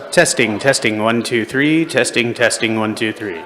Testing, testing, 1, 2, 3. Testing, testing, 1, 2, 3.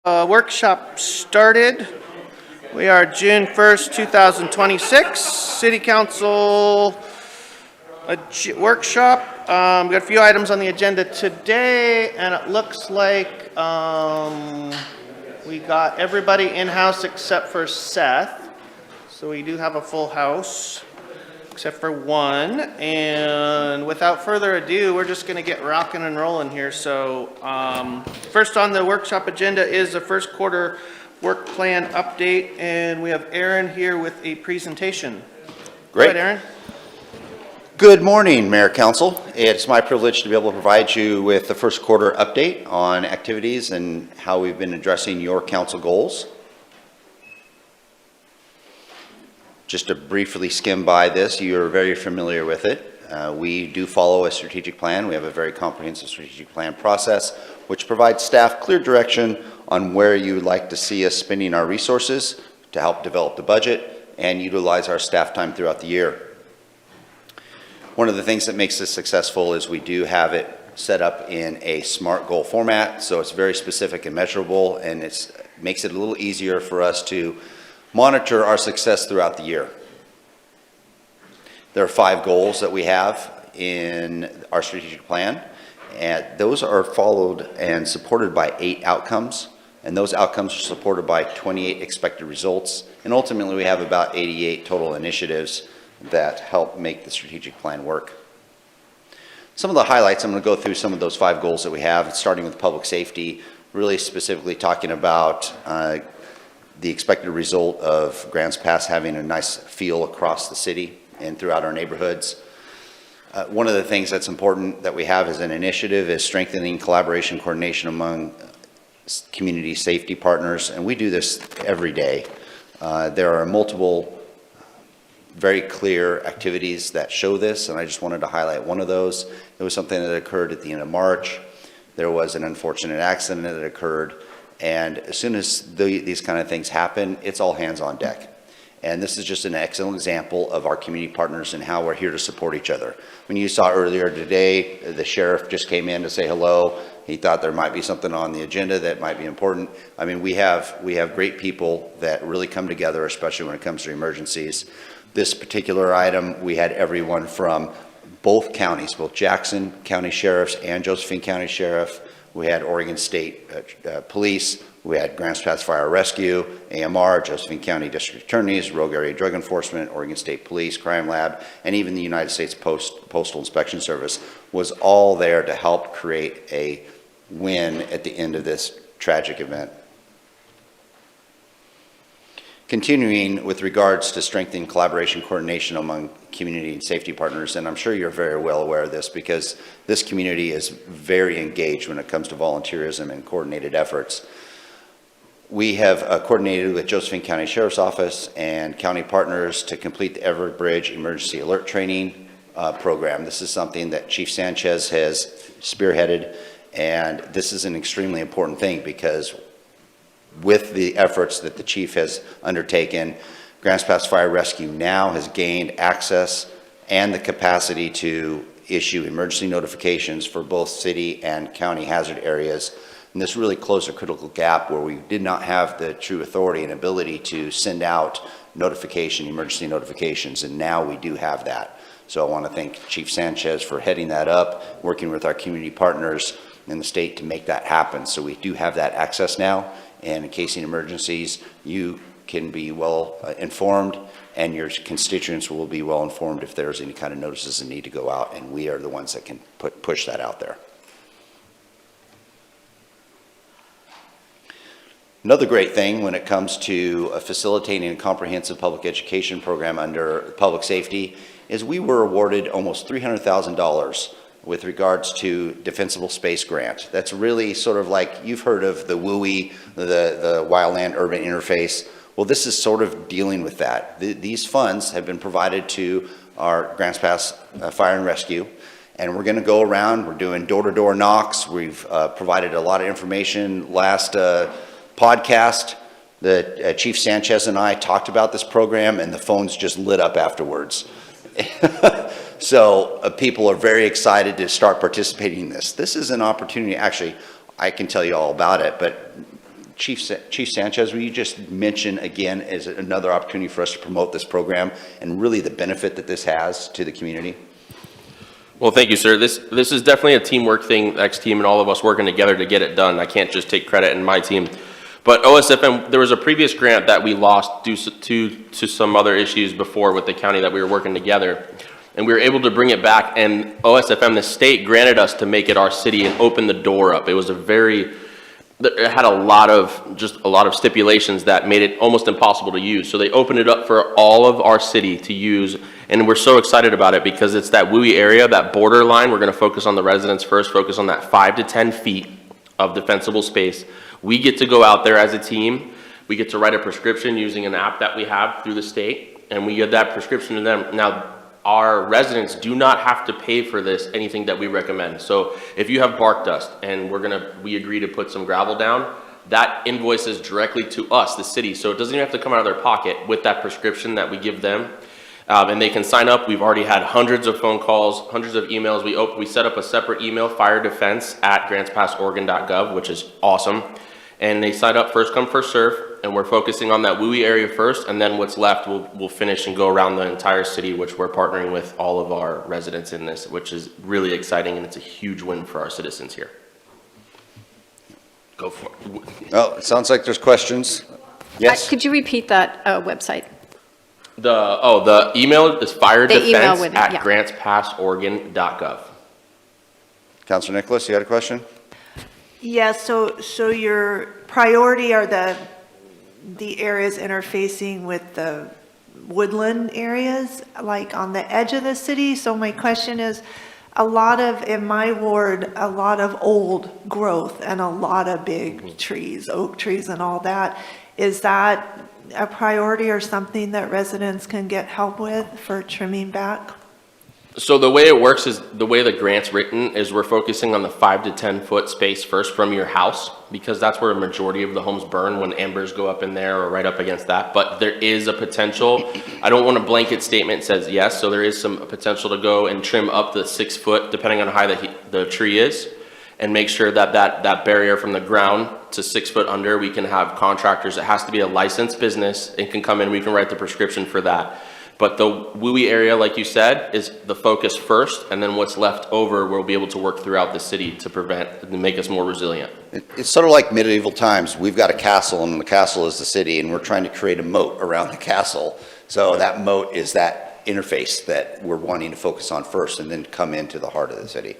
Workshop started. We are June 1st, 2026. City Council workshop. We've got a few items on the agenda today, and it looks like we got everybody in-house except for Seth. So we do have a full house, except for one. And without further ado, we're just going to get rocking and rolling here. So first on the workshop agenda is the first quarter work plan update, and we have Aaron here with a presentation. Great. Go ahead, Aaron. Good morning, Mayor Council. It's my privilege to be able to provide you with the first quarter update on activities and how we've been addressing your council goals. Just to briefly skim by this, you're very familiar with it. We do follow a strategic plan. We have a very comprehensive strategic plan process, which provides staff clear direction on where you would like to see us spending our resources to help develop the budget and utilize our staff time throughout the year. One of the things that makes this successful is we do have it set up in a SMART goal format, so it's very specific and measurable, and it makes it a little easier for us to monitor our success throughout the year. There are 5 goals that we have in our strategic plan, and those are followed and supported by 8 outcomes, and those outcomes are supported by 28 expected results, and ultimately we have about 88 total initiatives that help make the strategic plan work. Some of the highlights, I'm going to go through some of those 5 goals that we have, starting with public safety, really specifically talking about the expected result of Grants Pass having a nice feel across the city and throughout our neighborhoods. One of the things that's important that we have as an initiative is strengthening collaboration, coordination among community safety partners, and we do this every day. There are multiple very clear activities that show this, and I just wanted to highlight one of those. It was something that occurred at the end of March. There was an unfortunate accident that occurred, and as soon as these kind of things happen, it's all hands on deck. And this is just an excellent example of our community partners and how we're here to support each other. When you saw earlier today, the sheriff just came in to say hello. He thought there might be something on the agenda that might be important. I mean, we have great people that really come together, especially when it comes to emergencies. This particular item, we had everyone from both counties, both Jackson County Sheriffs and Josephine County Sheriff. We had Oregon State Police. We had Grants Pass Fire Rescue, AMR, Josephine County District Attorneys, Rogue Area Drug Enforcement, Oregon State Police, Crime Lab, and even the United States Postal Inspection Service was all there to help create a win at the end of this tragic event. Continuing with regards to strengthening collaboration coordination among community and safety partners, and I'm sure you're very well aware of this because this community is very engaged when it comes to volunteerism and coordinated efforts. We have coordinated with Josephine County Sheriff's Office and county partners to complete the Everbridge Emergency Alert Training program. This is something that Chief Sanchez has spearheaded, and this is an extremely important thing because with the efforts that the chief has undertaken, Grants Pass Fire Rescue now has gained access and the capacity to issue emergency notifications for both city and county hazard areas. And this really closed a critical gap where we did not have the true authority and ability to send out emergency notifications, and now we do have that. So I want to thank Chief Sanchez for heading that up, working with our community partners in the state to make that happen. So we do have that access now. And in case of emergencies, you can be well informed, and your constituents will be well informed if there's any kind of notices that need to go out, and we are the ones that can push that out there. Another great thing when it comes to facilitating a comprehensive public education program under public safety is we were awarded almost $300,000 with regards to Defensible Space Grant. That's really sort of like, you've heard of the WUI, the Wildland Urban Interface. Well, this is sort of dealing with that. These funds have been provided to our Grants Pass Fire and Rescue, and we're gonna go around, we're doing door-to-door knocks. We've provided a lot of information. Last podcast, the Chief Sanchez and I talked about this program, and the phones just lit up afterwards. So people are very excited to start participating in this. This is an opportunity, actually, I can tell you all about it, but Chief Sanchez, will you just mention again as another opportunity for us to promote this program and really the benefit that this has to the community? Well, thank you, sir. This is definitely a teamwork thing, X-Team and all of us working together to get it done. I can't just take credit in my team. But OSFM, there was a previous grant that we lost due to some other issues before with the county that we were working together. And we were able to bring it back, and OSFM, the state, granted us to make it our city and open the door up. It was it had a lot of stipulations that made it almost impossible to use. So they opened it up for all of our city to use, and we're so excited about it because it's that WUI area, that borderline. We're gonna focus on the residents first, focus on that 5 to 10 feet of defensible space. We get to go out there as a team. We get to write a prescription using an app that we have through the state, and we give that prescription to them. Now, our residents do not have to pay for this, anything that we recommend. So if you have bark dust and we agree to put some gravel down, that invoices directly to us, the city. So it doesn't even have to come out of their pocket with that prescription that we give them. And they can sign up. We've already had hundreds of phone calls, hundreds of emails. We set up a separate email, firedefense@grantspassoregon.gov, which is awesome. And they sign up, first come, first serve, and we're focusing on that WUI area first, and then what's left, we'll finish and go around the entire city, which we're partnering with all of our residents in this, which is really exciting, and it's a huge win for our citizens here. Go for it. Well, it sounds like there's questions. Yes? Could you repeat that website? The email is email with it, yeah. firedefense@grantspassoregon.gov. Councilor Nicholas, you had a question? Yeah, so your priority are the areas interfacing with the woodland areas, like on the edge of the city. So my question is, in my ward, a lot of old growth and a lot of big trees, oak trees and all that. Is that a priority or something that residents can get help with for trimming back? So the way it works is, the way the grant's written is we're focusing on the 5 to 10 foot space first from your house, because that's where a majority of the homes burn when embers go up in there or right up against that. But there is a potential, I don't want a blanket statement says yes, so there is some potential to go and trim up the 6 foot depending on how high the tree is, and make sure that that barrier from the ground to 6 foot under, we can have contractors. It has to be a licensed business and can come in, we can write the prescription for that. But the WUI area, like you said, is the focus first, and then what's left over, we'll be able to work throughout the city to prevent and make us more resilient. It's sort of like medieval times. We've got a castle, and the castle is the city, and we're trying to create a moat around the castle. So that moat is that interface that we're wanting to focus on first and then come into the heart of the city.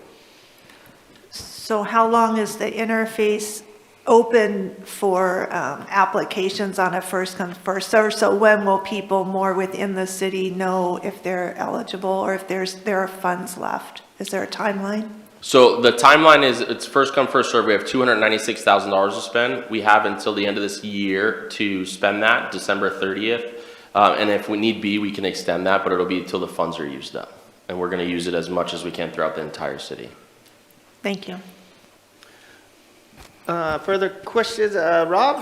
So how long is the interface open for applications on a first come, first serve? So when will people more within the city know if they're eligible or if there are funds left? Is there a timeline? So the timeline is, it's first come, first serve. We have $296,000 to spend. We have until the end of this year to spend that, December 30th. And if we need be, we can extend that, but it'll be until the funds are used up. And we're gonna use it as much as we can throughout the entire city. Thank you. Further questions, Rob?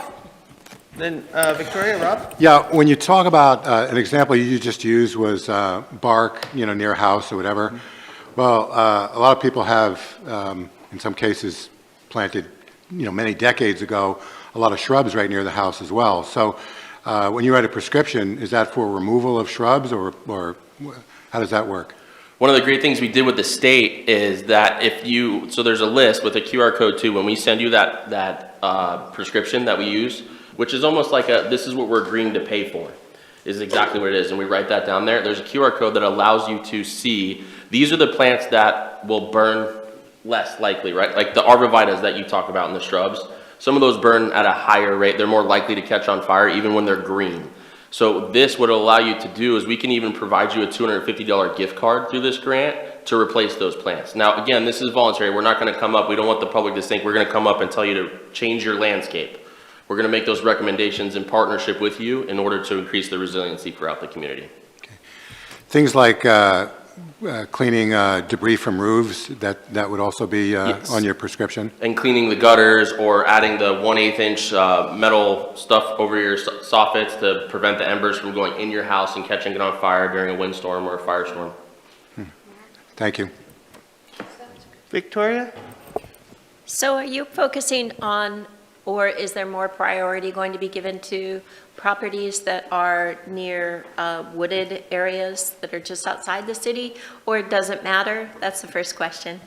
Then Victoria, Rob? Yeah, when you talk about, an example you just used was bark, near a house or whatever. Well, a lot of people have, in some cases, planted, many decades ago, a lot of shrubs right near the house as well. So when you write a prescription, is that for removal of shrubs or how does that work? One of the great things we did with the state is that so there's a list with a QR code too, when we send you that prescription that we use, which is almost like this is what we're agreeing to pay for, is exactly what it is. And we write that down there. There's a QR code that allows you to see, these are the plants that will burn less likely, right? Like the arborvitaes that you talk about in the shrubs. Some of those burn at a higher rate. They're more likely to catch on fire even when they're green. So this, what it'll allow you to do is we can even provide you a $250 gift card through this grant to replace those plants. Now, again, this is voluntary. We're not going to come up. We don't want the public to think we're going to come up and tell you to change your landscape. We're going to make those recommendations in partnership with you in order to increase the resiliency throughout the community. Okay. Things like cleaning debris from roofs, that would also be Yes. on your prescription? And cleaning the gutters or adding the 1/8 inch metal stuff over your soffits to prevent the embers from going in your house and catching it on fire during a windstorm or a firestorm. Thank you. Victoria? So are you focusing on Or is there more priority going to be given to properties that are near wooded areas that are just outside the city? Or does it matter? That's the first question.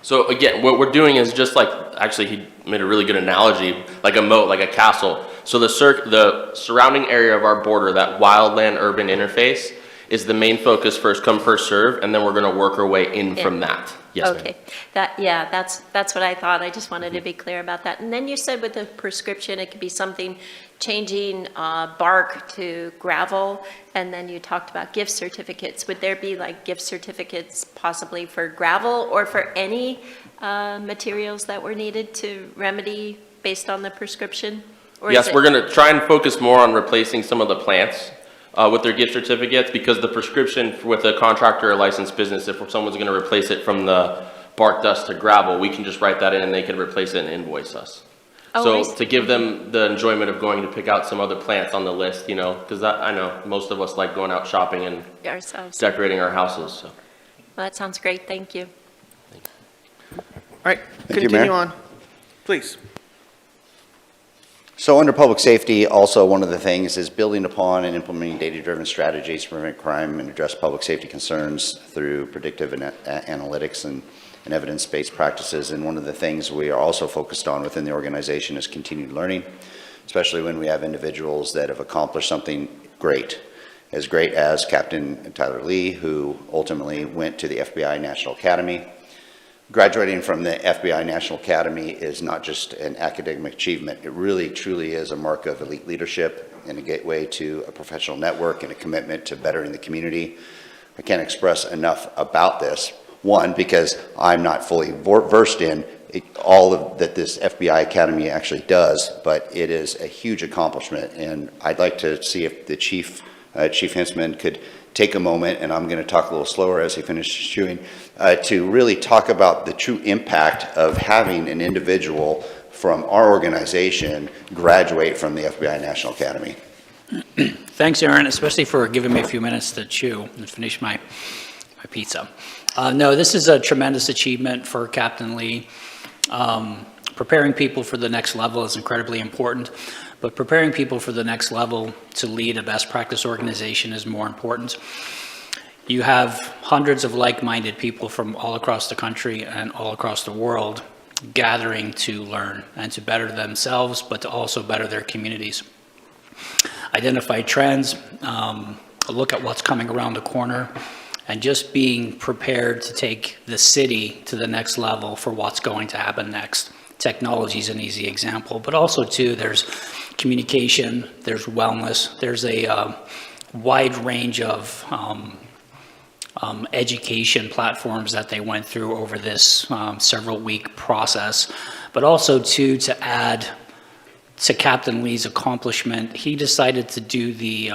So again, what we're doing is just like, actually he made a really good analogy, like a moat, like a castle. So the surrounding area of our border, that wildland urban interface, is the main focus, first come, first serve, and then we're gonna work our way in from that. Yes, ma'am. Okay, that's what I thought. I just wanted to be clear about that. And then you said with the prescription, it could be something changing bark to gravel, and then you talked about gift certificates. Would there be like gift certificates possibly for gravel or for any materials that were needed to remedy based on the prescription? Or Yes, is we're it- gonna try and focus more on replacing some of the plants with their gift certificates, because the prescription with a contractor or licensed business, if someone's gonna replace it from the bark dust to gravel, we can just write that in and they can replace it and invoice us. Oh, I So see. to give them the enjoyment of going to pick out some other plants on the list, you know, because I know most of us like going out shopping and Ourselves. decorating our houses, so. Well, that sounds great. Thank you. All right, Thank you, continue Mayor. on, please. So under public safety, also one of the things is building upon and implementing data-driven strategies to prevent crime and address public safety concerns through predictive analytics and evidence-based practices. And one of the things we are also focused on within the organization is continued learning, especially when we have individuals that have accomplished something great as Captain Tyler Lee, who ultimately went to the FBI National Academy. Graduating from the FBI National Academy is not just an academic achievement. It really, truly is a mark of elite leadership and a gateway to a professional network and a commitment to bettering the community. I can't express enough about this. One, because I'm not fully versed in all of that this FBI Academy actually does, but it is a huge accomplishment. And I'd like to see if the Chief Hintzman could take a moment, and I'm going to talk a little slower as he finishes chewing, to really talk about the true impact of having an individual from our organization graduate from the FBI National Academy. Thanks, Aaron, especially for giving me a few minutes to chew and finish my pizza. No, this is a tremendous achievement for Captain Lee. Preparing people for the next level is incredibly important, but preparing people for the next level to lead a best practice organization is more important. You have hundreds of like-minded people from all across the country and all across the world gathering to learn and to better themselves, but to also better their communities. Identify trends, look at what's coming around the corner, and just being prepared to take the city to the next level for what's going to happen next. Technology is an easy example, but also too, there's communication, there's wellness, there's a wide range of education platforms that they went through over this several week process, but also too, to add to Captain Lee's accomplishment, he decided to do the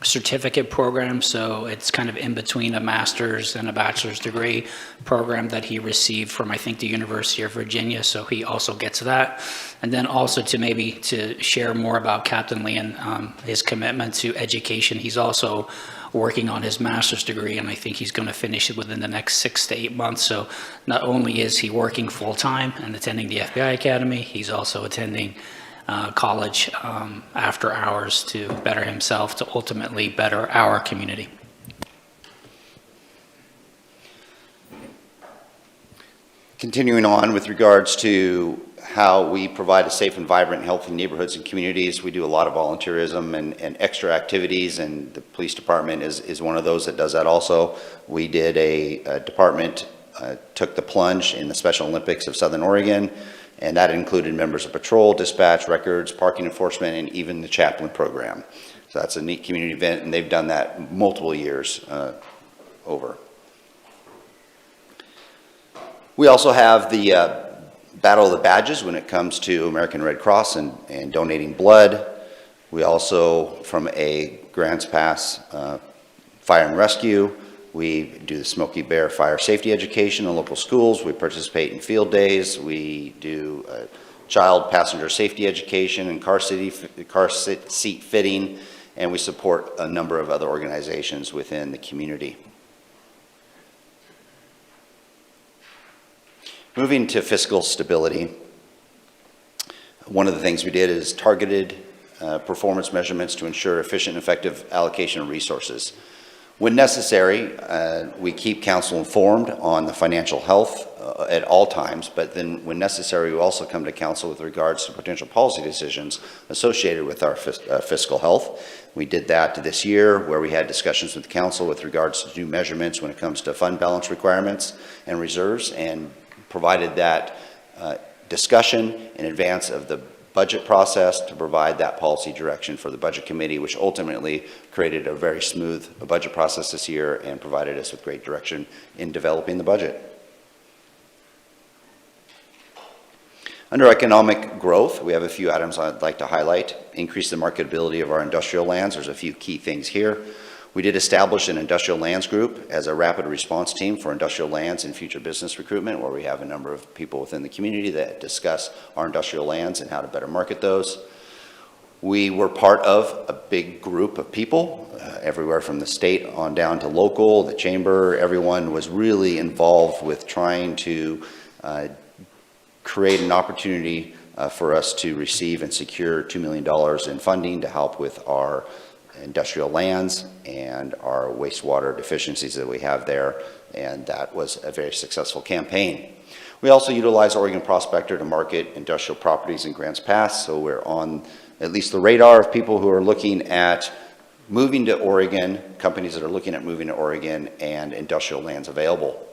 certificate program, so it's kind of in between a master's and a bachelor's degree program that he received from, I think, the University of Virginia, so he also gets that. And then also to share more about Captain Lee and his commitment to education, he's also working on his master's degree, and I think he's going to finish it within the next 6 to 8 months. So not only is he working full-time and attending the FBI Academy, he's also attending college after hours to better himself, to ultimately better our community. Continuing on with regards to how we provide a safe and vibrant, healthy neighborhoods and communities, we do a lot of volunteerism and extra activities, and the police department is one of those that does that also. We did a department took the plunge in the Special Olympics of Southern Oregon, and that included members of patrol, dispatch, records, parking enforcement, and even the chaplain program. So that's a neat community event, and they've done that multiple years over. We also have the Battle of the Badges when it comes to American Red Cross and donating blood. We also, from a Grants Pass Fire and Rescue, we do the Smoky Bear fire safety education in local schools. We participate in field days. We do child passenger safety education and car seat fitting, and we support a number of other organizations within the community. Moving to fiscal stability, One of the things we did is targeted performance measurements to ensure efficient and effective allocation of resources. When necessary, we keep council informed on the financial health at all times, but then when necessary, we also come to council with regards to potential policy decisions associated with our fiscal health. We did that this year where we had discussions with council with regards to new measurements when it comes to fund balance requirements and reserves, and provided that discussion in advance of the budget process to provide that policy direction for the budget committee, which ultimately created a very smooth budget process this year and provided us with great direction in developing the budget. Under economic growth, we have a few items I'd like to highlight. Increase the marketability of our industrial lands. There's a few key things here. We did establish an industrial lands group as a rapid response team for industrial lands and future business recruitment, where we have a number of people within the community that discuss our industrial lands and how to better market those. We were part of a big group of people, everywhere from the state on down to local, the chamber. Everyone was really involved with trying to create an opportunity for us to receive and secure $2 million in funding to help with our industrial lands and our wastewater deficiencies that we have there, and that was a very successful campaign. We also utilize Oregon Prospector to market industrial properties in Grants Pass, so we're on at least the radar of people who are looking at moving to Oregon, companies that are looking at moving to Oregon, and industrial lands available.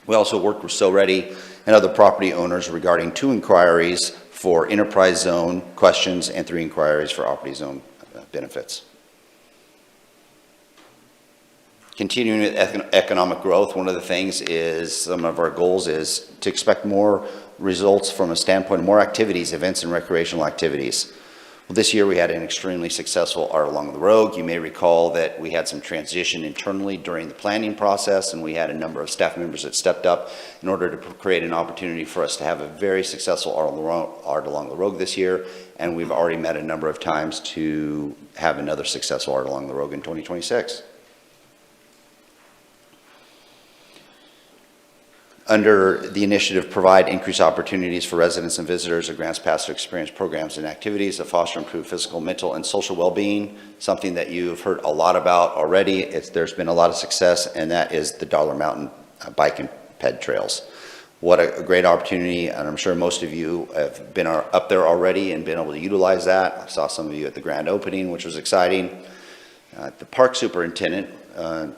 We also worked with So Ready and other property owners regarding 2 inquiries for enterprise zone questions and 3 inquiries for operating zone benefits. Continuing with economic growth, one of the things is, some of our goals is to expect more results from a standpoint of more activities, events and recreational activities. Well, this year we had an extremely successful Art Along the Road. You may recall that we had some transition internally during the planning process, and we had a number of staff members that stepped up in order to create an opportunity for us to have a very successful Art Along the Road this year, and we've already met a number of times to have another successful Art Along the Road in 2026. Under the initiative, provide increased opportunities for residents and visitors of Grants Pass to experience programs and activities that foster improved physical, mental, and social well-being, something that you've heard a lot about already. There's been a lot of success, and that is the Dollar Mountain Bike and Ped Trails. What a great opportunity, and I'm sure most of you have been up there already and been able to utilize that. I saw some of you at the grand opening, which was exciting. The park superintendent,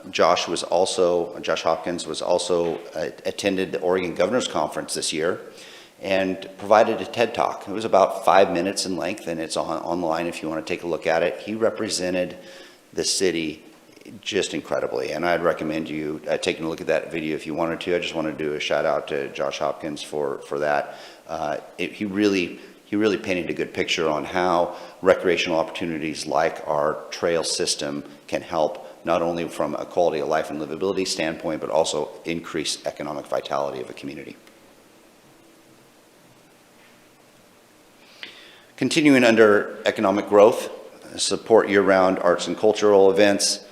Josh Hopkins was also attended the Oregon Governor's Conference this year and provided a TED Talk. It was about 5 minutes in length, and it's online if you want to take a look at it. He represented the city just incredibly, and I'd recommend you taking a look at that video if you wanted to. I just want to do a shout out to Josh Hopkins for that. He really painted a good picture on how recreational opportunities like our trail system can help, not only from a quality of life and livability standpoint, but also increase economic vitality of a community. Continuing under economic growth, support year-round arts and cultural events.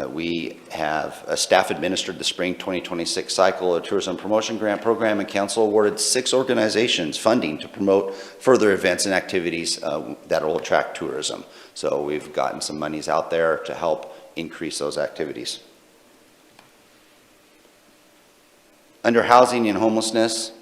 We have a staff-administered the Spring 2026 cycle, a tourism promotion grant program, and council awarded 6 organizations funding to promote further events and activities that will attract tourism. So we've gotten some monies out there to help increase those activities. Under housing and homelessness,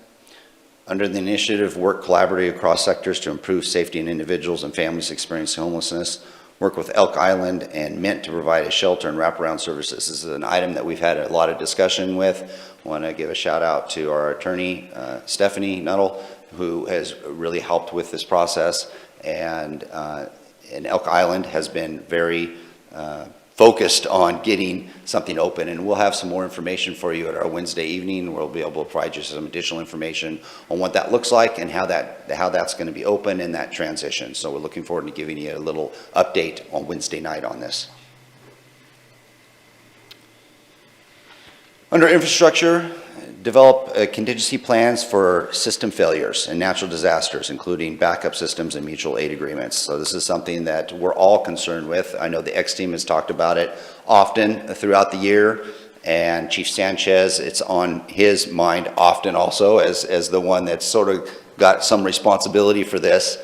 under the initiative, work collaboratively across sectors to improve safety in individuals and families experiencing homelessness. Work with Elk Island and Mint to provide a shelter and wraparound services. This is an item that we've had a lot of discussion with. I want to give a shout out to our attorney, Stephanie Nuttall, who has really helped with this process. And Elk Island has been very focused on getting something open, and we'll have some more information for you at our Wednesday evening. We'll be able to provide you some additional information on what that looks like and how that's going to be open in that transition. So we're looking forward to giving you a little update on Wednesday night on this. Under infrastructure, develop contingency plans for system failures and natural disasters, including backup systems and mutual aid agreements. So this is something that we're all concerned with. I know the X team has talked about it often throughout the year, and Chief Sanchez, it's on his mind often also as the one that's sort of got some responsibility for this.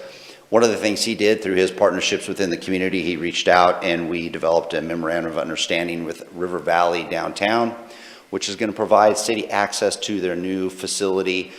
One of the things he did through his partnerships within the community, he reached out and we developed a memorandum of understanding with River Valley downtown, which is going to provide city access to their new facility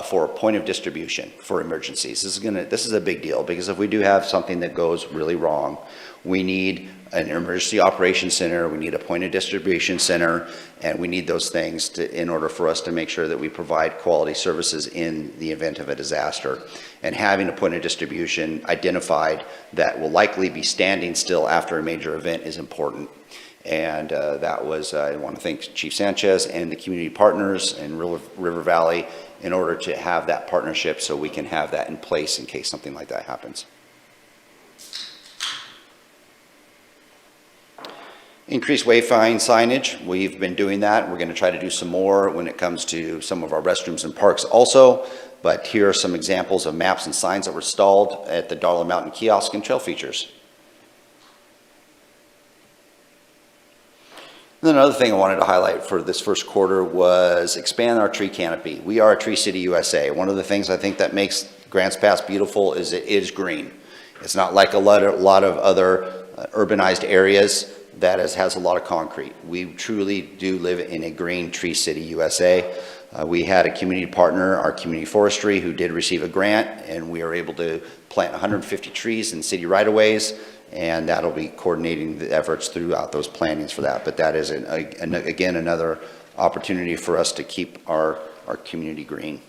for a point of distribution for emergencies. This is a big deal, because if we do have something that goes really wrong, we need an emergency operations center, we need a point of distribution center, and we need those things in order for us to make sure that we provide quality services in the event of a disaster. And having a point of distribution identified that will likely be standing still after a major event is important. And that was, I want to thank Chief Sanchez and the community partners in River Valley in order to have that partnership so we can have that in place in case something like that happens. Increased wayfinding signage, we've been doing that. We're going to try to do some more when it comes to some of our restrooms and parks also. But here are some examples of maps and signs that were installed at the Dollar Mountain Kiosk and Trail Features. And then another thing I wanted to highlight for this first quarter was expand our tree canopy. We are a Tree City USA. One of the things I think that makes Grants Pass beautiful is it is green. It's not like a lot of other urbanized areas that has a lot of concrete. We truly do live in a green Tree City USA. We had a community partner, our community forestry, who did receive a grant, and we are able to plant 150 trees in city right-of-ways, and that'll be coordinating the efforts throughout those plantings for that. But that is, again, another opportunity for us to keep our community green.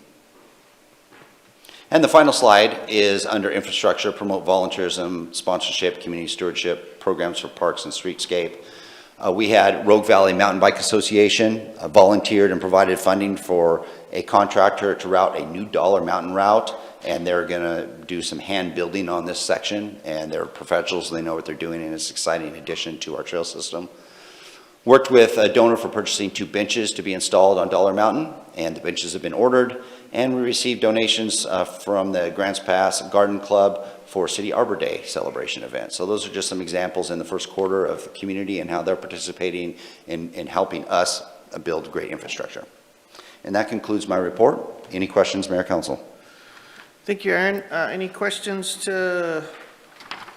And the final slide is under infrastructure, promote volunteerism, sponsorship, community stewardship, programs for parks and streetscape. We had Rogue Valley Mountain Bike Association volunteered and provided funding for a contractor to route a new Dollar Mountain route, and they're going to do some hand building on this section, and they're professionals, they know what they're doing, and it's an exciting addition to our trail system. Worked with a donor for purchasing 2 benches to be installed on Dollar Mountain, and the benches have been ordered, and we received donations from the Grants Pass Garden Club for City Arbor Day celebration event. So those are just some examples in the first quarter of the community and how they're participating in helping us build great infrastructure. And that concludes my report. Any questions, Mayor, Council? Thank you, Aaron. Any questions to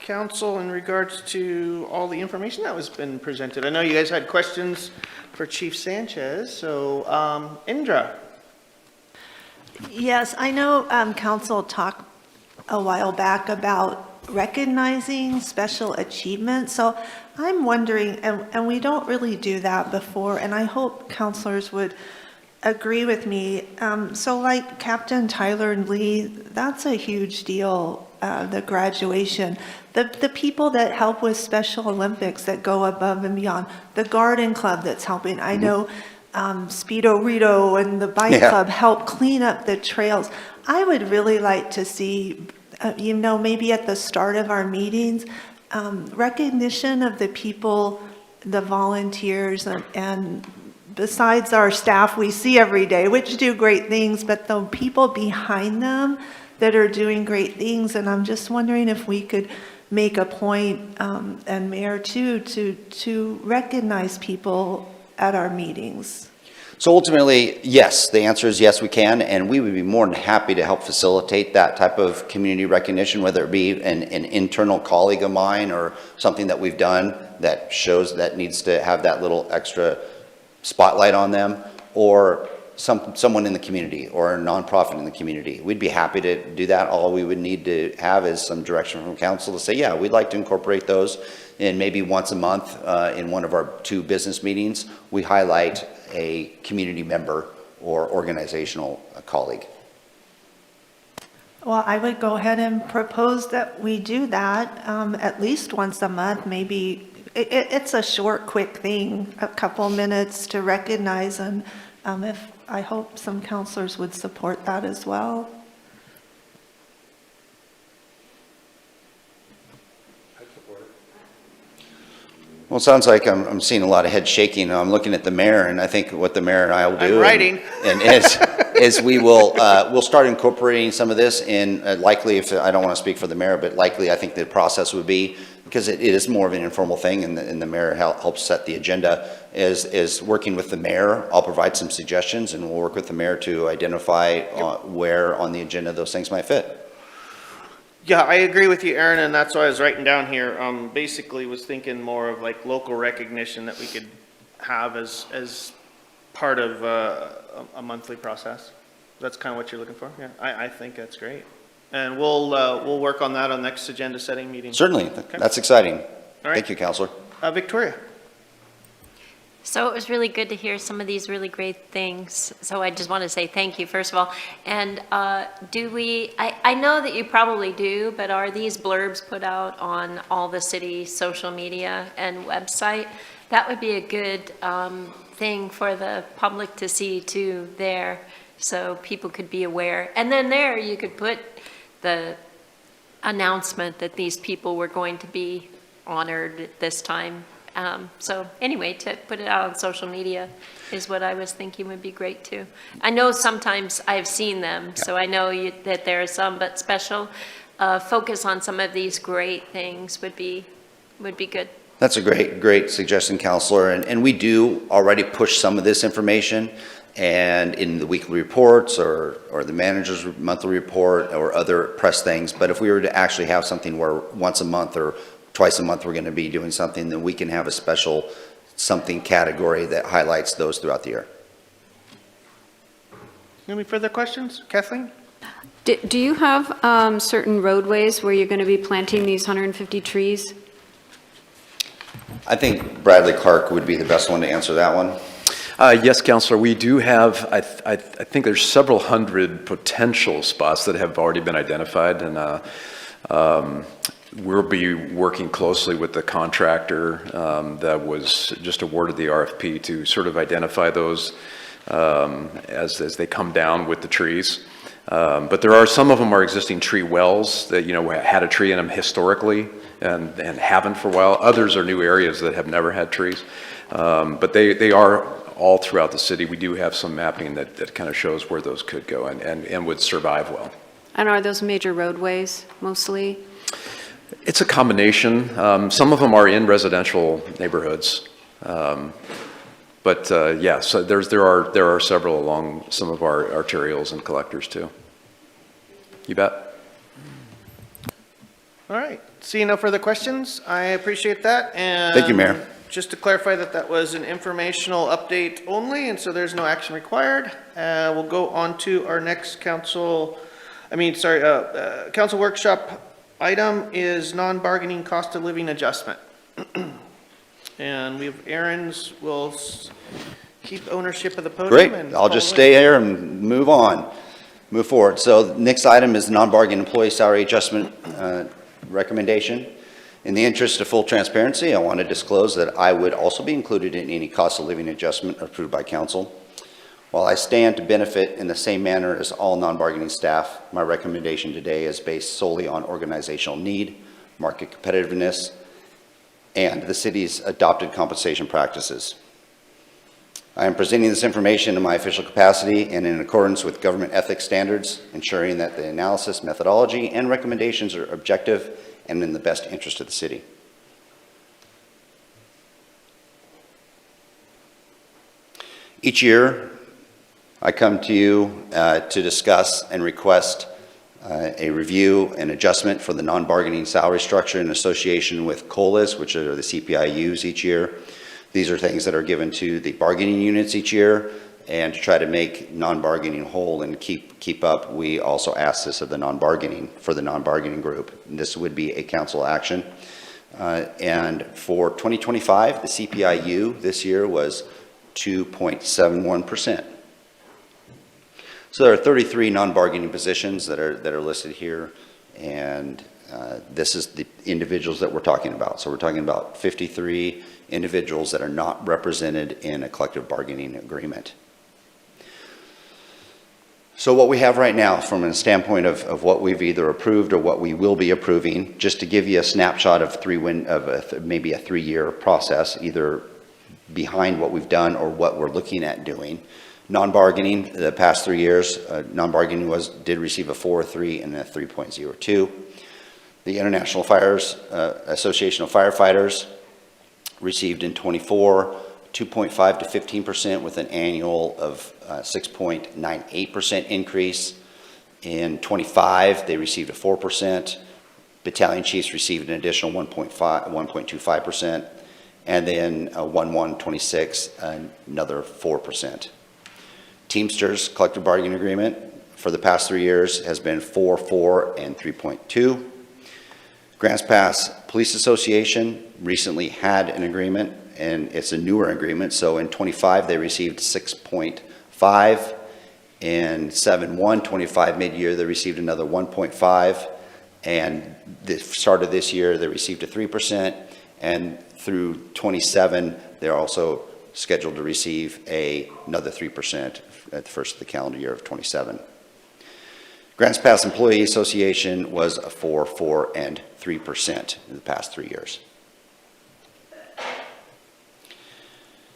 council in regards to all the information that was been presented? I know you guys had questions for Chief Sanchez, so Indra. Yes, I know council talked a while back about recognizing special achievements. So I'm wondering, and we don't really do that before, and I hope counselors would agree with me. So like Captain Tyler Lee, that's a huge deal, the graduation. The people that help with Special Olympics that go above and beyond, the garden club that's helping. I know Speedo Rito and the bike club help clean up the trails. I would really like to see, maybe at the start of our meetings, recognition of the people, the volunteers, and besides our staff we see every day, which do great things, but the people behind them that are doing great things. And I'm just wondering if we could make a point, and Mayor too, to recognize people at our meetings. So ultimately, yes, the answer is yes, we can, and we would be more than happy to help facilitate that type of community recognition, whether it be an internal colleague of mine or something that we've done that shows that needs to have that little extra spotlight on them, or someone in the community or a nonprofit in the community. We'd be happy to do that. All we would need to have is some direction from council to say, yeah, we'd like to incorporate those, and maybe once a month in one of our 2 business meetings, we highlight a community member or organizational colleague. Well, I would go ahead and propose that we do that at least once a month. Maybe it's a short, quick thing, a couple minutes to recognize, and I hope some counselors would support that as well. Well, it sounds like I'm seeing a lot of head shaking. I'm looking at the mayor, and I think what the mayor and I will do. I'm writing. And is we will we'll start incorporating some of this in likely, if I don't want to speak for the mayor, but likely I think the process would be because it is more of an informal thing, and the mayor helps set the agenda, is working with the mayor. I'll provide some suggestions, and we'll work with the mayor to identify where on the agenda those things might fit. Yeah, I agree with you, Aaron, and that's why I was writing down here. Basically was thinking more of like local recognition that we could have as part of a monthly process. That's kind of what you're looking for? Yeah, I think that's great. And we'll work on that on next agenda setting meeting. Certainly, Okay. that's exciting. All right. Thank you, Counselor. Victoria? So it was really good to hear some of these really great things. So I just want to say thank you, first of all. And I know that you probably do, but are these blurbs put out on all the city social media and website? That would be a good thing for the public to see too there, so people could be aware. And then there you could put the announcement that these people were going to be honored at this time. So anyway, to put it out on social media is what I was thinking would be great too. I know sometimes I've seen them, so I know that there are some, but special focus on some of these great things would be good. That's a great suggestion, Counselor. And we do already push some of this information, and in the weekly reports or the manager's monthly report or other press things. But if we were to actually have something where once a month or twice a month we're going to be doing something, then we can have a special something category that highlights those throughout the year. Any further questions? Kathleen? Do you have certain roadways where you're going to be planting these 150 trees? I think Bradley Clark would be the best one to answer that one. Yes, Counselor, we do have, I think there's several hundred potential spots that have already been identified, and we'll be working closely with the contractor that was just awarded the RFP to sort of identify those as they come down with the trees. But there are, some of them are existing tree wells that, had a tree in them historically and haven't for a while. Others are new areas that have never had trees. But they are all throughout the city. We do have some mapping that kind of shows where those could go and would survive well. And are those major roadways mostly? It's a combination. Some of them are in residential neighborhoods. Yeah, so there are several along some of our arterials and collectors too. You bet. All right. Seeing no further questions, I appreciate that. And Thank you, Mayor. Just to clarify that was an informational update only, and so there's no action required. We'll go on to our next council workshop item is non-bargaining cost of living adjustment. And we have Aaron's will keep ownership of the podium. Great, And I'll just stay here and move forward. So the next item is the non-bargaining employee salary adjustment recommendation. In the interest of full transparency, I want to disclose that I would also be included in any cost of living adjustment approved by council. While I stand to benefit in the same manner as all non-bargaining staff, my recommendation today is based solely on organizational need, market competitiveness, and the city's adopted compensation practices. I am presenting this information in my official capacity and in accordance with government ethics standards, ensuring that the analysis, methodology, and recommendations are objective and in the best interest of the city. Each year, I come to you to discuss and request a review and adjustment for the non-bargaining salary structure in association with COLAs, which are the CPIUs each year. These are things that are given to the bargaining units each year, and to try to make non-bargaining whole and keep up, we also ask this of the non-bargaining group. And this would be a council action. And for 2025, the CPIU this year was 2.71%. So there are 33 non-bargaining positions that are listed here, and this is the individuals that we're talking about. So we're talking about 53 individuals that are not represented in a collective bargaining agreement. So what we have right now from a standpoint of what we've either approved or what we will be approving, just to give you a snapshot of maybe a 3-year process, either behind what we've done or what we're looking at doing. Non-bargaining, the past 3 years, non-bargaining did receive a 4.3 and a 3.02. The International Fires Association of Firefighters received in '24 2.5 to 15% with an annual of 6.98% increase. In '25, they received a 4%. Battalion chiefs received an additional 1.25%. And then 1/1/26, another 4%. Teamsters collective bargaining agreement for the past 3 years has been 4, 4, and 3.2. Grants Pass Police Association recently had an agreement, and it's a newer agreement. So in '25, they received 6.5. In 7/1/25 mid-year, they received another 1.5. And the start of this year, they received a 3%. And through '27, they're also scheduled to receive another 3% at the first of the calendar year of '27. Grants Pass Employee Association was a 4, 4, and 3% in the past 3 years.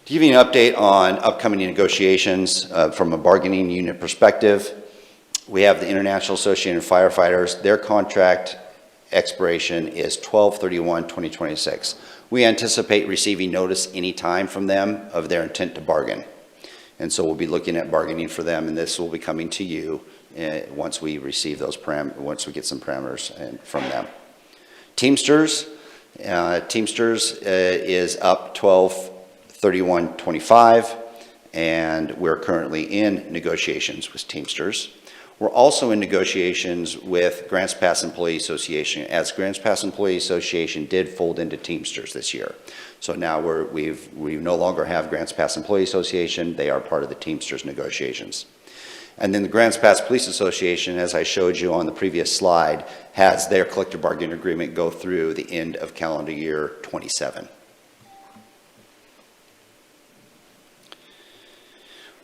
To give you an update on upcoming negotiations from a bargaining unit perspective, we have the International Association of Firefighters. Their contract expiration is 12/31/2026. We anticipate receiving notice anytime from them of their intent to bargain. And so we'll be looking at bargaining for them, and this will be coming to you once we receive those once we get some parameters from them. Teamsters is up 12/31/25, and we're currently in negotiations with Teamsters. We're also in negotiations with Grants Pass Employee Association, as Grants Pass Employee Association did fold into Teamsters this year. So now we no longer have Grants Pass Employee Association. They are part of the Teamsters negotiations. And then the Grants Pass Police Association, as I showed you on the previous slide, has their collective bargaining agreement go through the end of calendar year '27.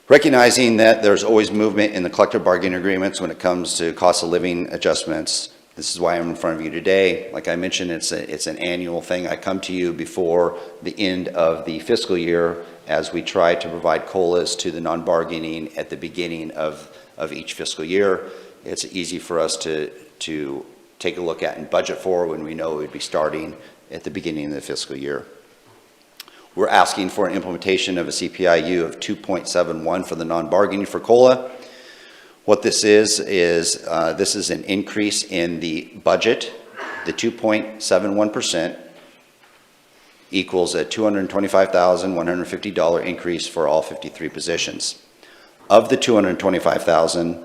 Recognizing that there's always movement in the collective bargaining agreements when it comes to cost of living adjustments, this is why I'm in front of you today. Like I mentioned, it's an annual thing. I come to you before the end of the fiscal year as we try to provide COLAs to the non-bargaining at the beginning of each fiscal year. It's easy for us to take a look at and budget for when we know we'd be starting at the beginning of the fiscal year. We're asking for an implementation of a CPIU of 2.71 for the non-bargaining for COLA. What this is this is an increase in the budget. The 2.71% equals a $225,150 increase for all 53 positions. Of the $225,000,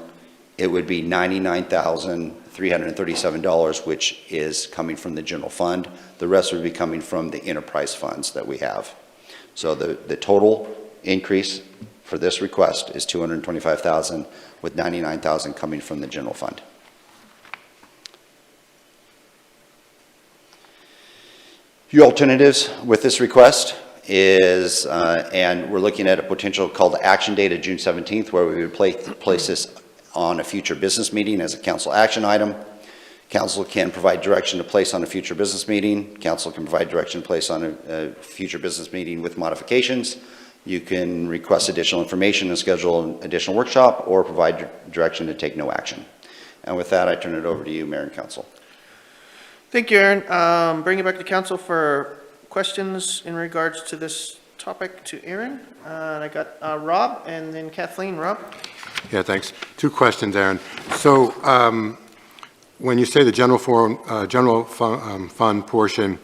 it would be $99,337, which is coming from the general fund. The rest would be coming from the enterprise funds that we have. So the total increase for this request is $225,000, with $99,000 coming from the general fund. Your alternatives with this request is, and we're looking at a potential call to action date of June 17th, where we would place this on a future business meeting as a council action item. Council can provide direction to place on a future business meeting. Council can provide direction to place on a future business meeting with modifications. You can request additional information and schedule an additional workshop, or provide direction to take no action. And with that, I turn it over to you, Mayor and Council. Thank you, Aaron. Bring it back to council for questions in regards to this topic to Aaron. And I got Rob and then Kathleen. Rob? Yeah, thanks. 2 questions, Aaron. So when you say the general fund portion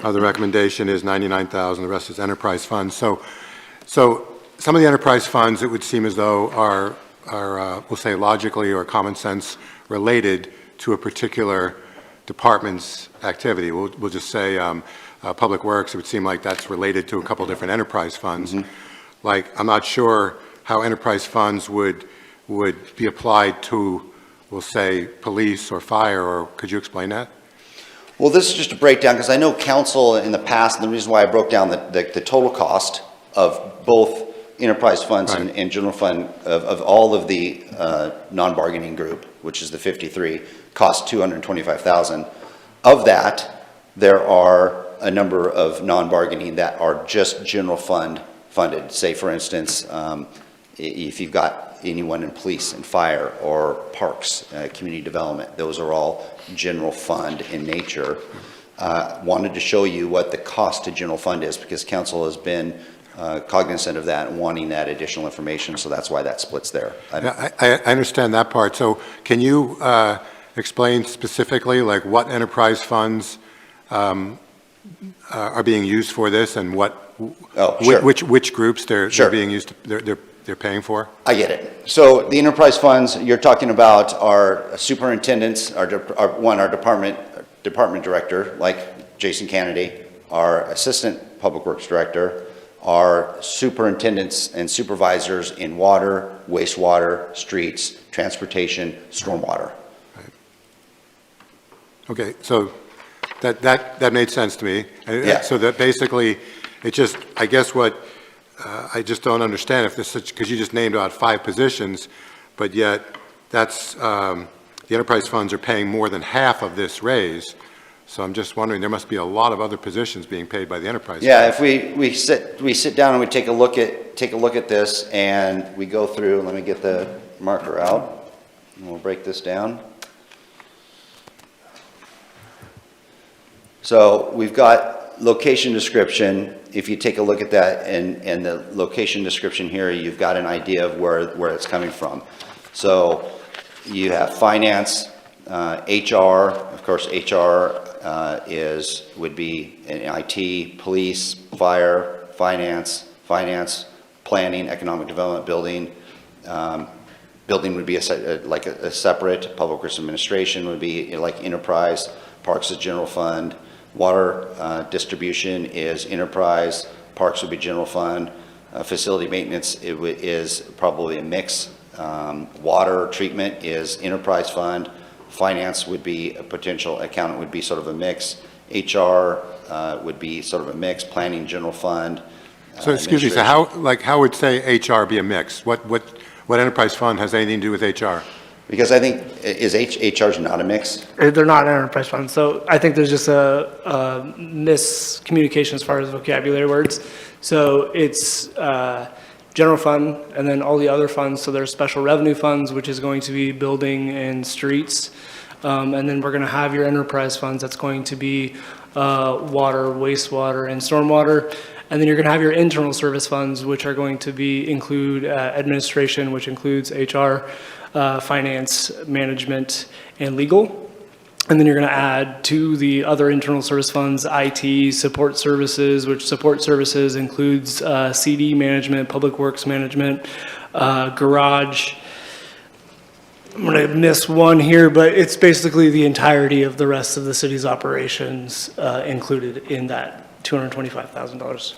of the recommendation is $99,000, the rest is enterprise funds. So some of the enterprise funds, it would seem as though are we'll say logically or common sense related to a particular department's activity. We'll just say Public Works, it would seem like that's related to a couple different enterprise funds. Mm-hmm. Like, I'm not sure how enterprise funds would be applied to, we'll say, police or fire, or could you explain that? Well, this is just a breakdown, because I know council in the past, and the reason why I broke down the total cost of both enterprise funds right. and general fund of all of the non-bargaining group, which is the 53, cost $225,000. Of that, there are a number of non-bargaining that are just general fund funded. Say, for instance, if you've got anyone in police and fire or parks, community development. Those are all general fund in nature. Wanted to show you what the cost to general fund is because council has been cognizant of that and wanting that additional information, so that's why that splits there. I understand that part. So can you explain specifically, like, what enterprise funds are being used for this and what, Sure. which groups they're Sure. being used, they're paying for? I get it. So the enterprise funds you're talking about are superintendents, our department director, like Jason Kennedy, our assistant public works director, our superintendents and supervisors in water, wastewater, streets, transportation, stormwater. Okay, so that made sense to me. Yeah. So that basically, it just, I guess what, I just don't understand if this, because you just named out 5 positions, but yet that's, the enterprise funds are paying more than half of this raise. So I'm just wondering, there must be a lot of other positions being paid by the enterprise. Yeah, funds. if we sit down and we take a look at this and we go through, let me get the marker out and we'll break this down. So we've got location description. If you take a look at that and the location description here, you've got an idea of where it's coming from. So you have finance, HR, of course, HR would be in IT, police, fire, finance, planning, economic development, building. Building would be like a separate, public works administration would be like enterprise, parks is general fund, water distribution is enterprise, parks would be general fund, facility maintenance is probably a mix. Water treatment is enterprise fund. Finance would be a potential, accountant would be sort of a mix. HR would be sort of a mix. Planning, general fund. So excuse me, so how would say HR be a mix? What enterprise fund has anything to do with HR? Because I think, HR's not a mix? They're not an enterprise fund, so I think there's just a miscommunication as far as vocabulary words. So it's general fund, and then all the other funds, so there's special revenue funds, which is going to be building and streets. And then we're gonna have your enterprise funds, that's going to be water, wastewater, and stormwater. And then you're gonna have your internal service funds, which are going to include administration, which includes HR, finance, management, and legal. And then you're going to add to the other internal service funds, IT, support services, which support services includes CD management, public works management, garage. I'm going to miss one here, but it's basically the entirety of the rest of the city's operations included in that $225,000.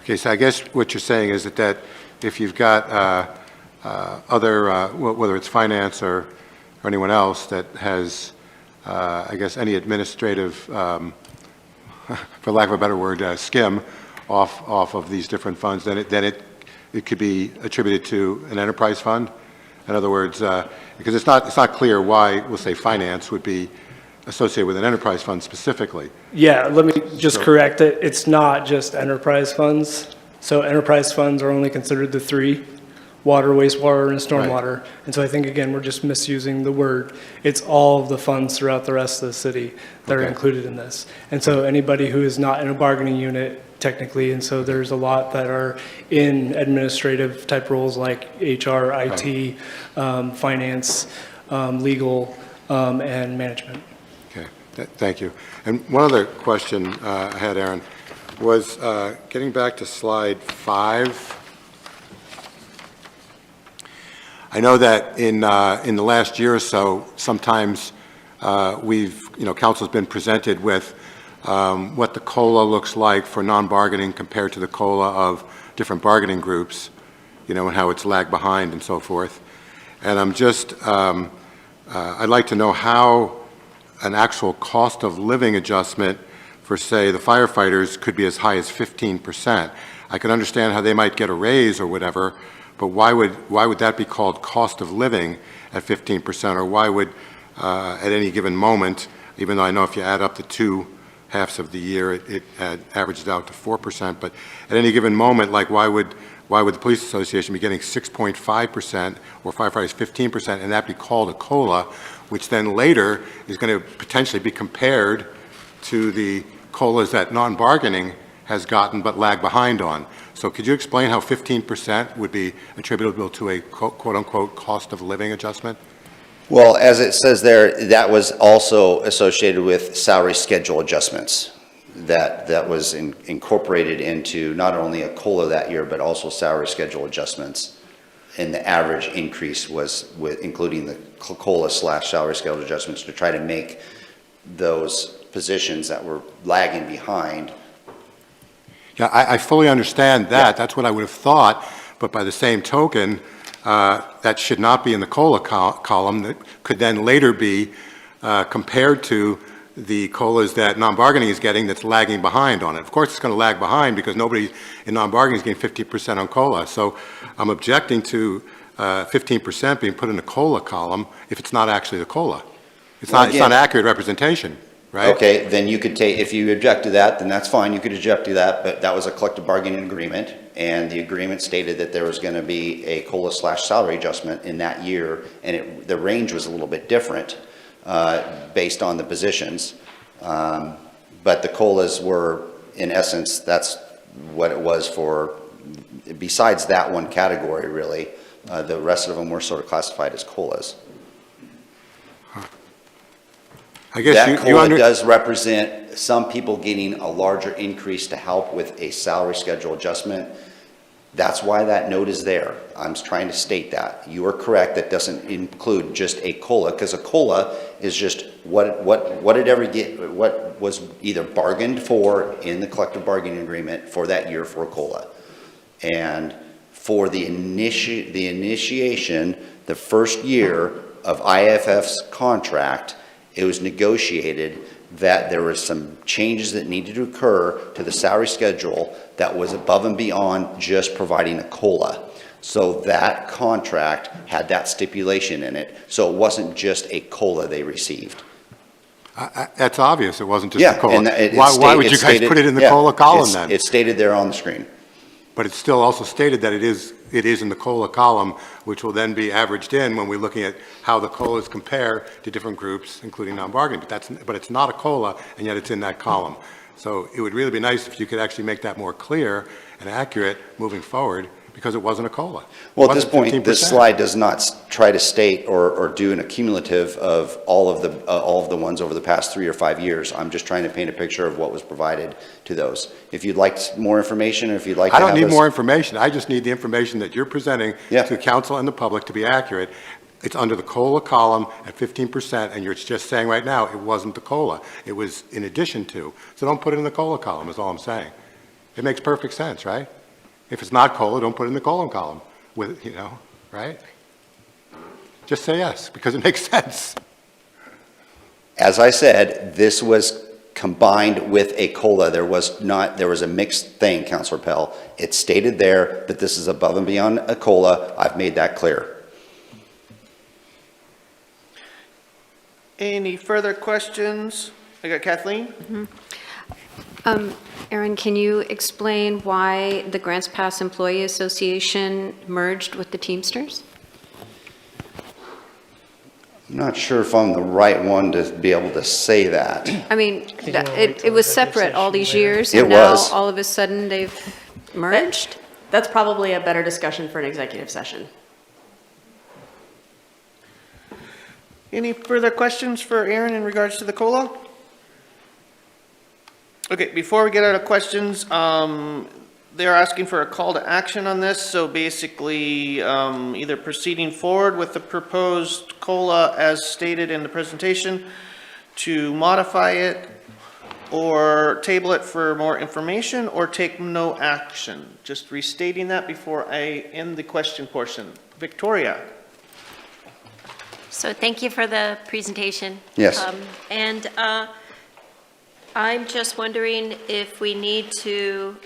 Okay, so I guess what you're saying is that if you've got other, whether it's finance or anyone else that has, I guess, any administrative, for lack of a better word, skim off of these different funds, then it could be attributed to an enterprise fund. In other words, because it's not clear why, we'll say, finance would be associated with an enterprise fund specifically. Yeah, let me just correct it. It's not just enterprise funds. So enterprise funds are only considered the 3, water, wastewater, and stormwater. Right. And so I think, again, we're just misusing the word. It's all of the funds throughout the rest of the city that are included in this. And so anybody who is not in a bargaining unit, technically, and so there's a lot that are in administrative type roles like HR, IT, finance, legal, and management. Okay, thank you. And one other question I had, Aaron, was getting back to slide 5. I know that in the last year or so, sometimes council's been presented with what the COLA looks like for non-bargaining compared to the COLA of different bargaining groups, and how it's lagged behind and so forth. And I'm just, I'd like to know how an actual cost of living adjustment for, say, the firefighters could be as high as 15%. I can understand how they might get a raise or whatever, but why would that be called cost of living at 15%? Or why would, at any given moment, even though I know if you add up the 2 halves of the year, it averages out to 4%, but at any given moment, like why would why would the police association be getting 6.5% or firefighters 15% and that be called a COLA, which then later is going to potentially be compared to the COLAs that non-bargaining has gotten but lag behind on? So could you explain how 15% would be attributable to a quote-unquote cost of living adjustment? Well, as it says there, that was also associated with salary schedule adjustments. That was incorporated into not only a COLA that year, but also salary schedule adjustments. And the average increase was with including the COLA/salary schedule adjustments to try to make those positions that were lagging behind. Yeah, I fully understand that. That's what I would have thought. But by the same token, that should not be in the COLA column. That could then later be compared to the COLAs that non-bargaining is getting that's lagging behind on it. Of course, it's going to lag behind because nobody in non-bargaining is getting 50% on COLA. So I'm objecting to 15% being put in the COLA column if it's not actually the COLA. It's not accurate representation, right? Okay, then you could take, if you object to that, then that's fine, you could object to that, but that was a collective bargaining agreement, and the agreement stated that there was going to be a COLA/salary adjustment in that year, and the range was a little bit different based on the positions. But the COLAs were, in essence, that's what it was for, besides that one category, really. The rest of them were sort of classified as COLAs. I guess That COLA does represent some people getting a larger increase to help with a salary schedule adjustment. That's why that note is there. I'm trying to state that. You are correct, that doesn't include just a COLA, because a COLA is just what was either bargained for in the collective bargaining agreement for that year for a COLA. And for the initiation, the first year of IFF's contract, it was negotiated that there were some changes that needed to occur to the salary schedule that was above and beyond just providing a COLA. So that contract had that stipulation in it. So it wasn't just a COLA they received. That's obvious. It wasn't just a COLA. And Why would you guys put it in the COLA column then? It's stated there on the screen. But it's still also stated that it is in the COLA column, which will then be averaged in when we're looking at how the COLAs compare to different groups, including non-bargaining. But it's not a COLA, and yet it's in that column. So it would really be nice if you could actually make that more clear and accurate moving forward, because it wasn't a COLA. Well, at this point, this slide does not try to state or do an accumulative of all of the ones over the past 3 or 5 years. I'm just trying to paint a picture of what was provided to those. If you'd like more information, or if you'd like to I don't have need us- more information. I just need the information that you're presenting to council and the public to be accurate. It's under the COLA column at 15%, and you're just saying right now it wasn't the COLA. It was in addition to. So don't put it in the COLA column, is all I'm saying. It makes perfect sense, right? If it's not COLA, don't put it in the column with, right? Just say yes, because it makes sense. As I said, this was combined with a COLA. There was a mixed thing, Councilor Pell. It stated there that this is above and beyond a COLA. I've made that clear. Any further questions? I got Kathleen? Aaron, can you explain why the Grants Pass Employee Association merged with the Teamsters? I'm not sure if I'm the right one to be able to say that. I mean, it was separate all these years, It and now was. all of a sudden they've merged? That's probably a better discussion for an executive session. Any further questions for Aaron in regards to the COLA? Okay, before we get out of questions, they're asking for a call to action on this. So basically, either proceeding forward with the proposed COLA as stated in the presentation, to modify it, or table it for more information, or take no action. Just restating that before I end the question portion. Victoria? So thank you for the presentation. Yes. And I'm just wondering if we need to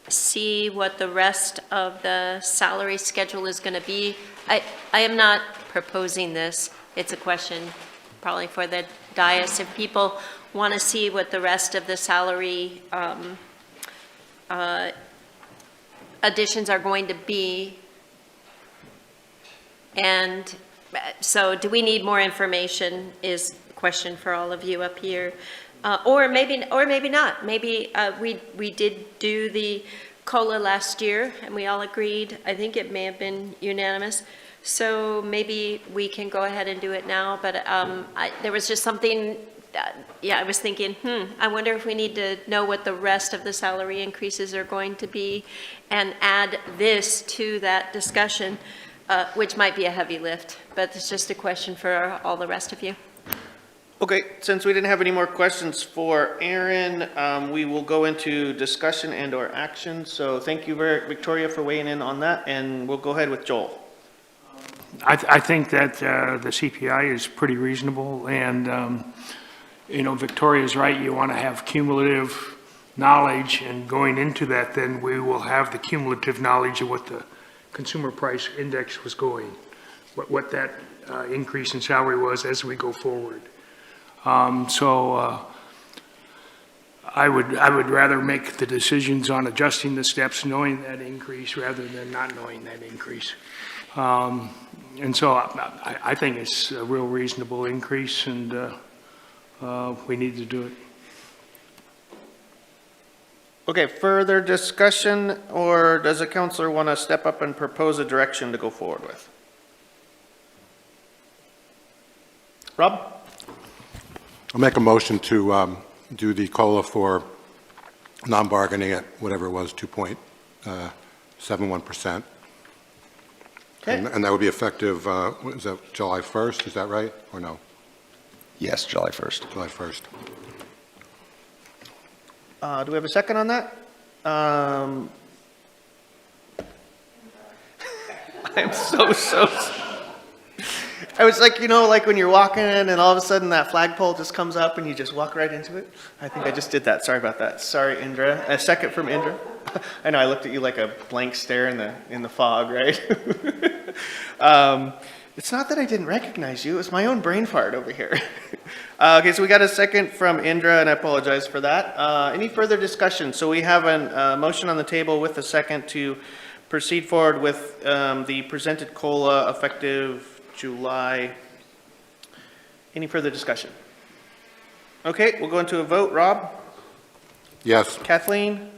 see what the rest of the salary schedule is going to be. I am not proposing this. It's a question probably for the dais. If people want to see what the rest of the salary additions are going to be? And so do we need more information is the question for all of you up here. Or maybe not. Maybe we did do the COLA last year and we all agreed. I think it may have been unanimous. So maybe we can go ahead and do it now. But there was just something, I was thinking, I wonder if we need to know what the rest of the salary increases are going to be and add this to that discussion, which might be a heavy lift. But it's just a question for all the rest of you. Okay, since we didn't have any more questions for Aaron, we will go into discussion and or action. So thank you, Victoria, for weighing in on that, and we'll go ahead with Joel. I think that the CPI is pretty reasonable, and, you know, Victoria's right, you want to have cumulative knowledge, and going into that, then we will have the cumulative knowledge of what the consumer price index was going, what that increase in salary was as we go forward. So I would rather make the decisions on adjusting the steps knowing that increase rather than not knowing that increase. And so I think it's a real reasonable increase, and we need to do it. Okay, further discussion, or does a counselor want to step up and propose a direction to go forward with? Rob? I'll make a motion to do the COLA for non-bargaining at whatever it was, 2.71%. Okay. And that would be effective, is that July 1st, is that right, or no? Yes, July 1st. July 1st. Do we have a second on that? I'm so I was like, you know, like when you're walking and all of a sudden that flagpole just comes up and you just walk right into it. I think I just did that. Sorry about that. Sorry, Indra. A second from Indra. I know I looked at you like a blank stare in the fog, right? It's not that I didn't recognize you. It was my own brain fart over here. Okay, so we got a second from Indra, and I apologize for that. Any further discussion? So we have a motion on the table with a second to proceed forward with the presented COLA effective July. Any further discussion? Okay, we'll go into a vote. Rob? Yes. Kathleen?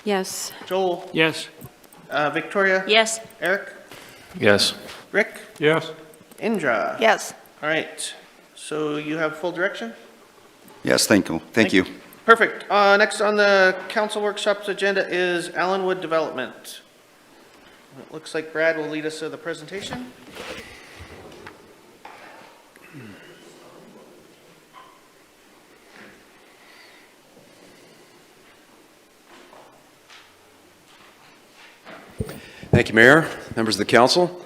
Yes. Joel? Yes? Victoria? Yes? Eric? Yes. Rick? Yes. Uh, Indra? Yes. All right, so you have full direction? Yes, thank you. Thank you. Perfect. Next on the council workshops agenda is Allenwood Development. It looks like Brad will lead us to the presentation. Thank you, Mayor, members of the council.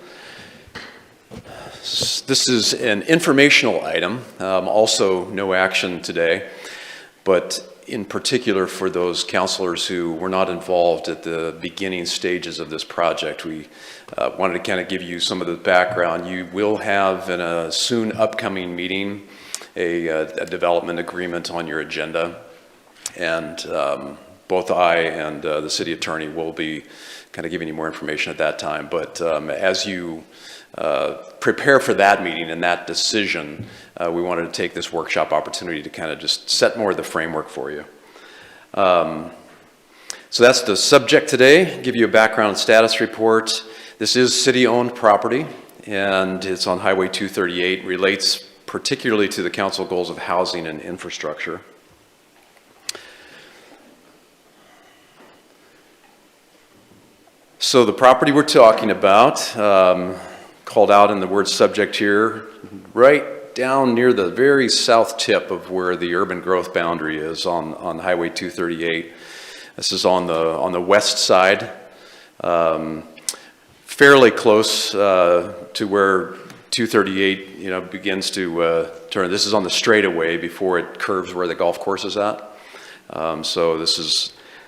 This is an informational item, also no action today, but in particular for those councilors who were not involved at the beginning stages of this project. We wanted to kind of give you some of the background. You will have in a soon upcoming meeting a development agreement on your agenda, and both I and the city attorney will be kind of giving you more information at that time. But as you prepare for that meeting and that decision, we wanted to take this workshop opportunity to kind of just set more of the framework for you. So that's the subject today, give you a background status report. This is city-owned property, and it's on Highway 238, relates particularly to the council goals of housing and infrastructure. So the property we're talking about, called out in the word subject here, right down near the very south tip of where the urban growth boundary is on Highway 238. This is on the west side, fairly close to where 238 begins to turn. This is on the straightaway before it curves where the golf course is at. So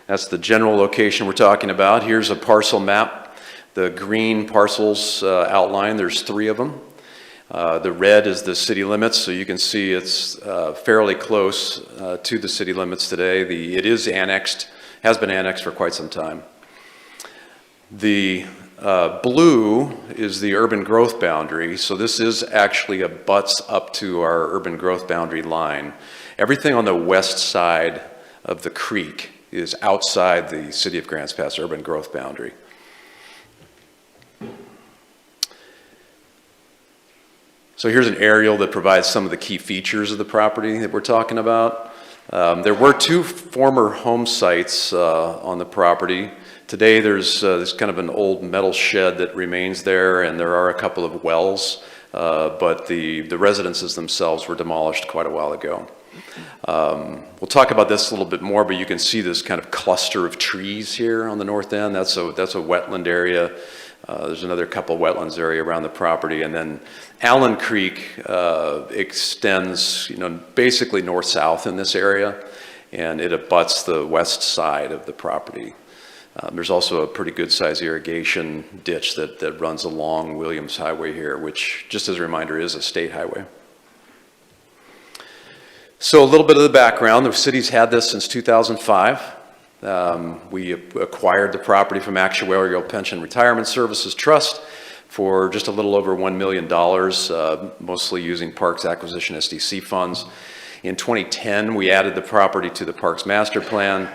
that's the general location we're talking about. Here's a parcel map. The green parcels outlined, there's 3 of them. The red is the city limits, so you can see it's fairly close to the city limits today. It is annexed has been annexed for quite some time. The blue is the urban growth boundary, so this is actually abuts up to our urban growth boundary line. Everything on the west side of the creek is outside the City of Grants Pass urban growth boundary. So here's an aerial that provides some of the key features of the property that we're talking about. There were 2 former home sites on the property. Today there's kind of an old metal shed that remains there, and there are a couple of wells, but the residences themselves were demolished quite a while ago. We'll talk about this a little bit more, but you can see this kind of cluster of trees here on the north end. That's a wetland area. There's another couple wetlands area around the property, and then Allen Creek extends, basically north-south in this area, and it abuts the west side of the property. There's also a pretty good-sized irrigation ditch that runs along Williams Highway here, which, just as a reminder, is a state highway. So a little bit of the background. The city's had this since 2005. We acquired the property from Actuarial Pension Retirement Services Trust for just a little over $1 million, mostly using Parks Acquisition SDC funds. In 2010, we added the property to the Parks Master Plan.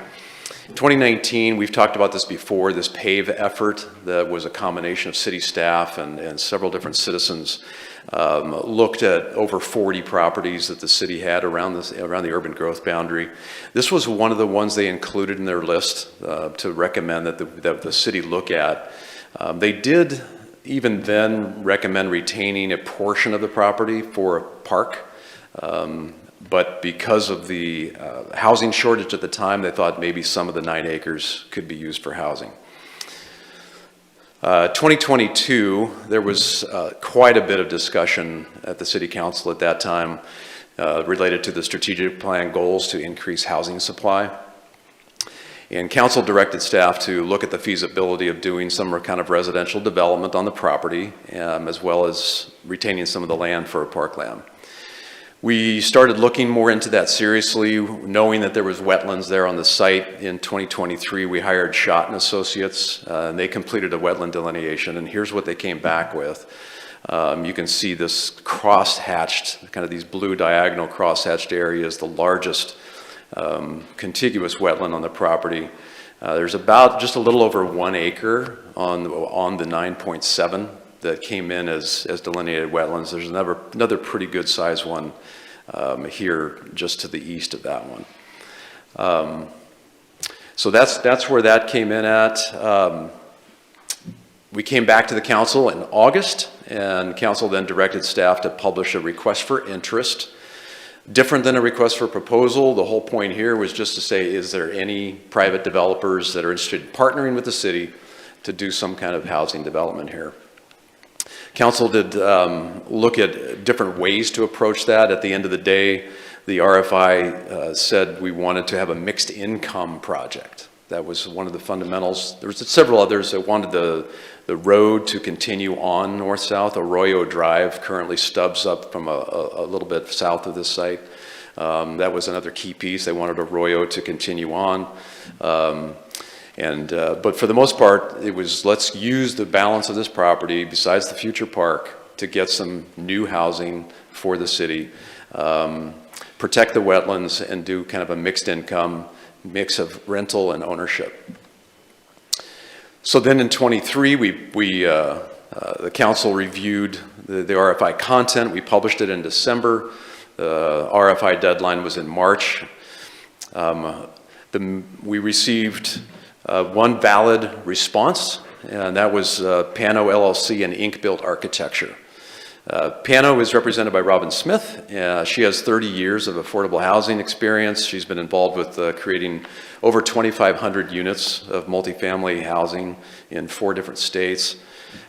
2019, we've talked about this before, this PAVE effort that was a combination of city staff and several different citizens looked at over 40 properties that the city had around the urban growth boundary. This was one of the ones they included in their list to recommend that the city look at. They did even then recommend retaining a portion of the property for a park. But because of the housing shortage at the time, they thought maybe some of the 9 acres could be used for housing. 2022, there was quite a bit of discussion at the City Council at that time related to the strategic plan goals to increase housing supply. And Council directed staff to look at the feasibility of doing some kind of residential development on the property, as well as retaining some of the land for parkland. We started looking more into that seriously, knowing that there was wetlands there on the site. In 2023, we hired Schott and Associates, and they completed a wetland delineation, and here's what they came back with. You can see this cross-hatched, kind of these blue diagonal cross-hatched areas, the largest contiguous wetland on the property. There's about just a little over 1 acre on the 9.7 that came in as delineated wetlands. There's another pretty good sized one here just to the east of that one. So that's where that came in at. We came back to the council in August, and council then directed staff to publish a request for interest. Different than a request for proposal. The whole point here was just to say, is there any private developers that are interested in partnering with the city to do some kind of housing development here? Council did look at different ways to approach that. At the end of the day, the RFI said we wanted to have a mixed income project. That was one of the fundamentals. There was several others that wanted the road to continue on north-south. Arroyo Drive currently stubs up from a little bit south of this site. That was another key piece. They wanted Arroyo to continue on. But for the most part, it was let's use the balance of this property, besides the future park, to get some new housing for the city, protect the wetlands, and do kind of a mixed income, mix of rental and ownership. So then in 23, the council reviewed the RFI content. We published it in December. The RFI deadline was in March. We received one valid response, and that was Pano LLC and Inc. Built Architecture. Pano is represented by Robin Smith. She has 30 years of affordable housing experience. She's been involved with creating over 2,500 units of multifamily housing in 4 different states.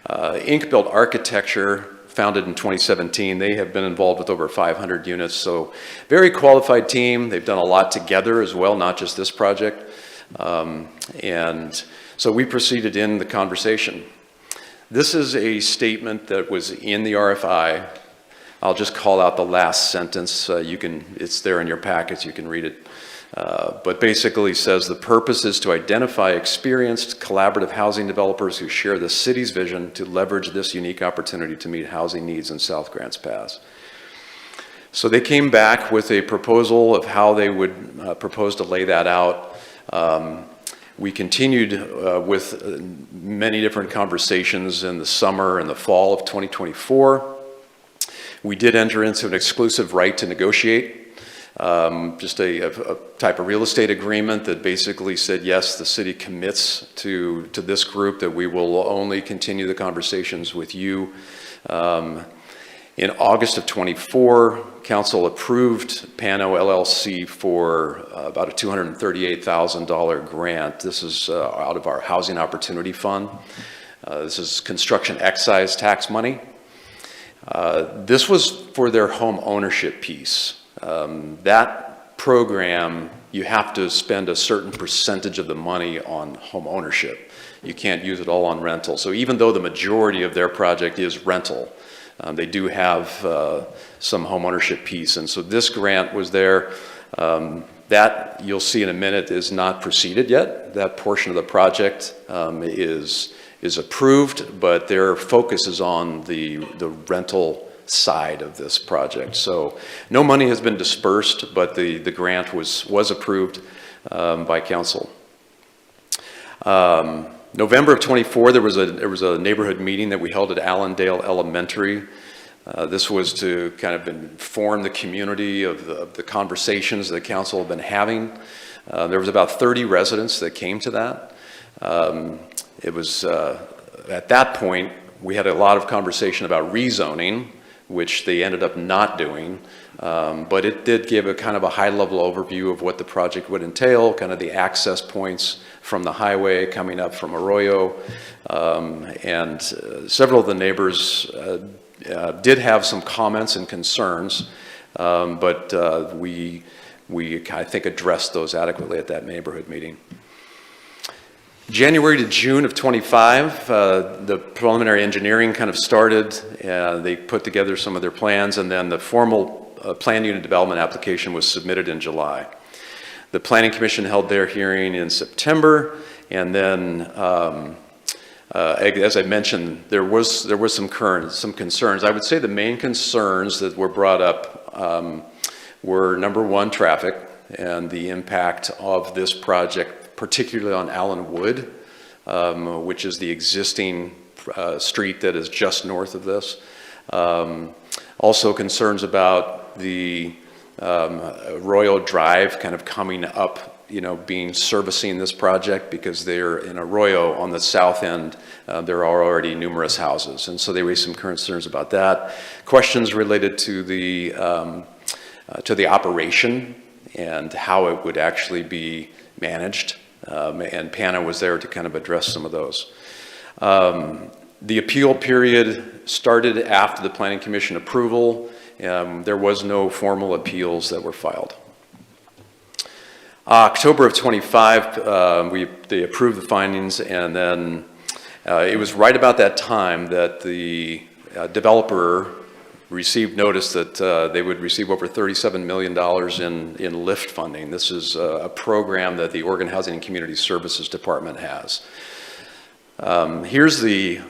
Inc. Built Architecture, founded in 2017, they have been involved with over 500 units, so very qualified team. They've done a lot together as well, not just this project. And so we proceeded in the conversation. This is a statement that was in the RFI. I'll just call out the last sentence. It's there in your packets, you can read it. but basically says the purpose is to identify experienced collaborative housing developers who share the city's vision to leverage this unique opportunity to meet housing needs in South Grants Pass. So they came back with a proposal of how they would propose to lay that out. We continued with many different conversations in the summer and the fall of 2024. We did enter into an exclusive right to negotiate. Just a type of real estate agreement that basically said, yes, the city commits to this group, that we will only continue the conversations with you. In August of 24, council approved Pano LLC for about a $238,000 grant. This is out of our Housing Opportunity Fund. This is construction excise tax money. This was for their home ownership piece. That program, you have to spend a certain percentage of the money on home ownership. You can't use it all on rental. So even though the majority of their project is rental, they do have some home ownership piece. And so this grant was there. That, you'll see in a minute, is not proceeded yet. That portion of the project is approved, but their focus is on the rental side of this project. So no money has been dispersed, but the grant was approved by council. November of 24, there was a neighborhood meeting that we held at Allendale Elementary. This was to kind of inform the community of the conversations that council have been having. There was about 30 residents that came to that. It was, at that point, we had a lot of conversation about rezoning, which they ended up not doing. But it did give a kind of a high-level overview of what the project would entail, kind of the access points from the highway coming up from Arroyo. And several of the neighbors did have some comments and concerns, but we I think addressed those adequately at that neighborhood meeting. January to June of 25, the preliminary engineering kind of started. They put together some of their plans, and then the formal plan unit development application was submitted in July. The Planning Commission held their hearing in September, and then, as I mentioned, there was some concerns. I would say the main concerns that were brought up were, number one, traffic and the impact of this project, particularly on Allenwood, which is the existing street that is just north of this. Also concerns about the Arroyo Drive kind of coming up, servicing this project, because they're in Arroyo on the south end. There are already numerous houses, and so they raised some concerns about that. Questions related to the operation and how it would actually be managed. And PANA was there to kind of address some of those. The appeal period started after the Planning Commission approval. There was no formal appeals that were filed. October of 25, they approved the findings, and then it was right about that time that the developer received notice that they would receive over $37 million in LIFT funding. This is a program that the Oregon Housing and Community Services Department has. Here's the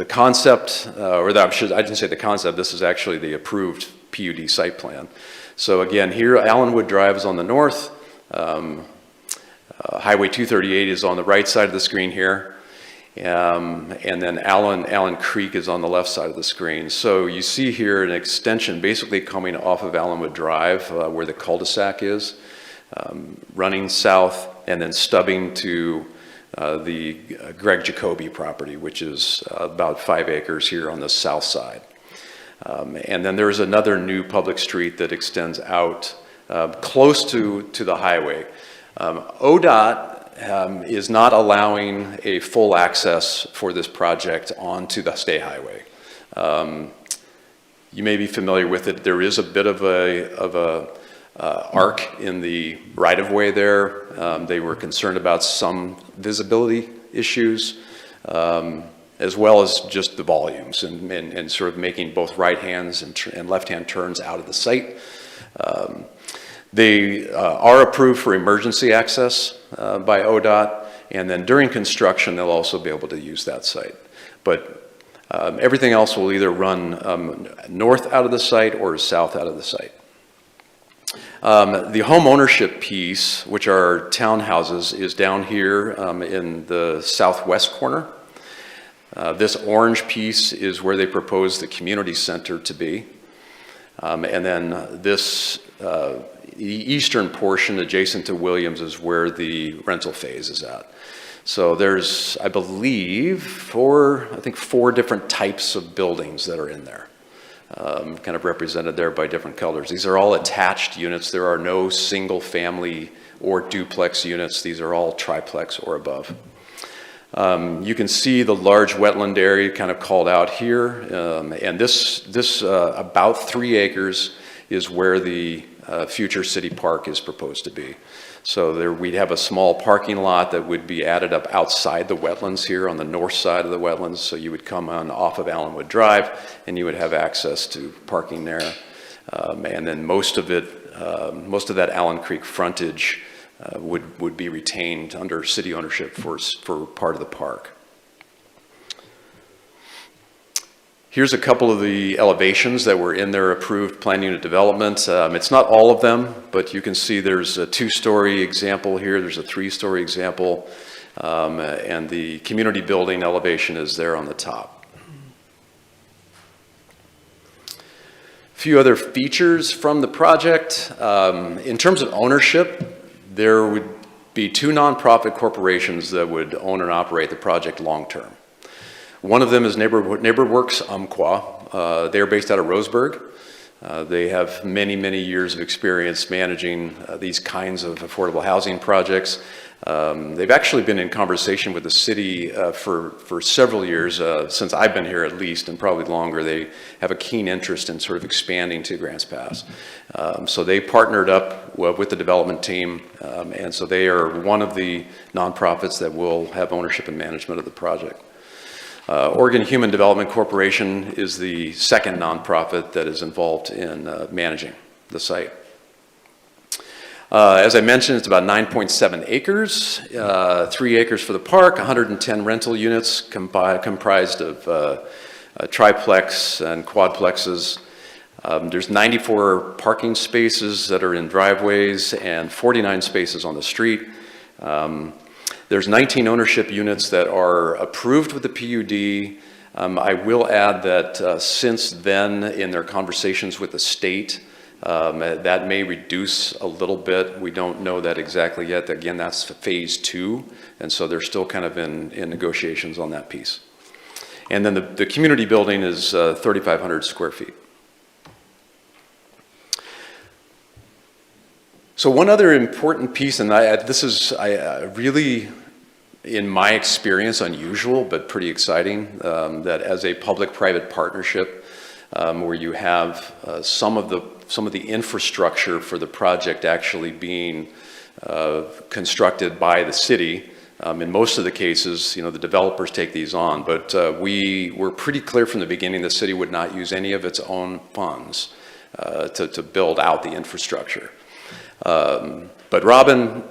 concept, I didn't say the concept, this is actually the approved PUD site plan. So again, here Allenwood Drive is on the north, Highway 238 is on the right side of the screen here, and then Allen Creek is on the left side of the screen. So you see here an extension basically coming off of Allenwood Drive, where the cul-de-sac is, running south and then stubbing to the Greg Jacoby property, which is about 5 acres here on the south side. And then there's another new public street that extends out close to the highway. ODOT is not allowing a full access for this project onto the state highway. You may be familiar with it. There is a bit of a arc in the right-of-way there. They were concerned about some visibility issues, as well as just the volumes and sort of making both right-hands and left-hand turns out of the site. They are approved for emergency access by ODOT, and then during construction, they'll also be able to use that site. But everything else will either run north out of the site or south out of the site. The home ownership piece, which are townhouses, is down here in the southwest corner. This orange piece is where they propose the community center to be. And then this the eastern portion adjacent to Williams is where the rental phase is at. So there's, I believe, four different types of buildings that are in there, kind of represented there by different colors. These are all attached units. There are no single family or duplex units. These are all triplex or above. You can see the large wetland area kind of called out here, and this about 3 acres is where the future city park is proposed to be. So there we'd have a small parking lot that would be added up outside the wetlands here on the north side of the wetlands. So you would come on off of Allenwood Drive and you would have access to parking there. And then most of that Allen Creek frontage would be retained under city ownership for part of the park. Here's a couple of the elevations that were in their approved plan unit development. It's not all of them, but you can see there's a 2-story example here, there's a 3-story example, and the community building elevation is there on the top. A few other features from the project. In terms of ownership, there would be 2 nonprofit corporations that would own and operate the project long term. One of them is NeighborWorks Umpqua. They're based out of Roseburg. They have many, many years of experience managing these kinds of affordable housing projects. They've actually been in conversation with the city for several years, since I've been here at least, and probably longer. They have a keen interest in sort of expanding to Grants Pass. So they partnered up with the development team, and so they are one of the nonprofits that will have ownership and management of the project. Oregon Human Development Corporation is the second nonprofit that is involved in managing the site. As I mentioned, it's about 9.7 acres, 3 acres for the park, 110 rental units comprised of triplex and quadplexes. There's 94 parking spaces that are in driveways and 49 spaces on the street. There's 19 ownership units that are approved with the PUD. I will add that since then, in their conversations with the state, that may reduce a little bit. We don't know that exactly yet. Again, that's phase 2, and so they're still kind of in negotiations on that piece. And then the community building is 3,500 square feet. So one other important piece, and this is really, in my experience, unusual but pretty exciting, that as a public-private partnership, where you have some of the infrastructure for the project actually being constructed by the city. In most of the cases, the developers take these on, but we were pretty clear from the beginning the city would not use any of its own funds to build out the infrastructure. But Robin,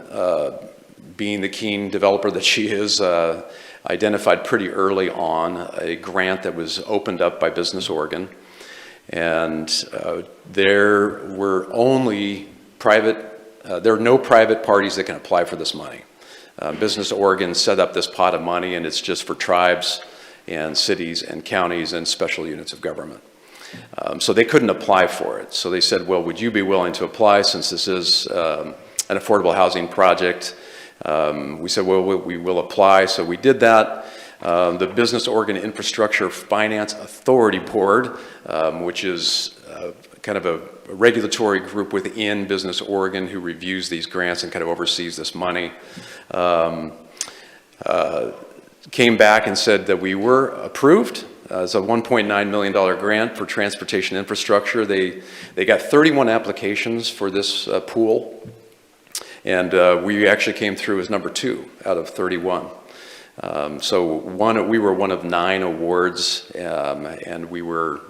being the keen developer that she is, identified pretty early on a grant that was opened up by Business Oregon. And there were no private parties that can apply for this money. Business Oregon set up this pot of money, and it's just for tribes and cities and counties and special units of government. So they couldn't apply for it. So they said, well, would you be willing to apply since this is an affordable housing project? We said, well, we will apply. So we did that. The Business Oregon Infrastructure Finance Authority Board, which is kind of a regulatory group within Business Oregon who reviews these grants and kind of oversees this money, came back and said that we were approved. It's a $1.9 million grant for transportation infrastructure. They got 31 applications for this pool, and we actually came through as number 2 out of 31. So we were one of 9 awards, and we were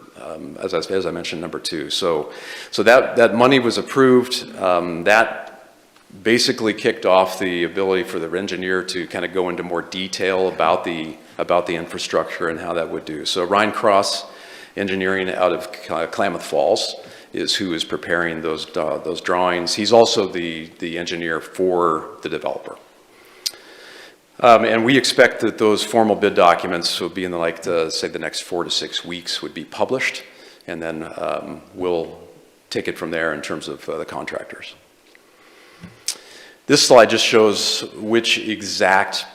as I mentioned, number 2. So that money was approved. That basically kicked off the ability for the engineer to kind of go into more detail about the infrastructure and how that would do. So Ryan Cross Engineering out of Klamath Falls is who is preparing those drawings. He's also the engineer for the developer. And we expect that those formal bid documents will be in say the next 4 to 6 weeks would be published, and then we'll take it from there in terms of the contractors. This slide just shows which exact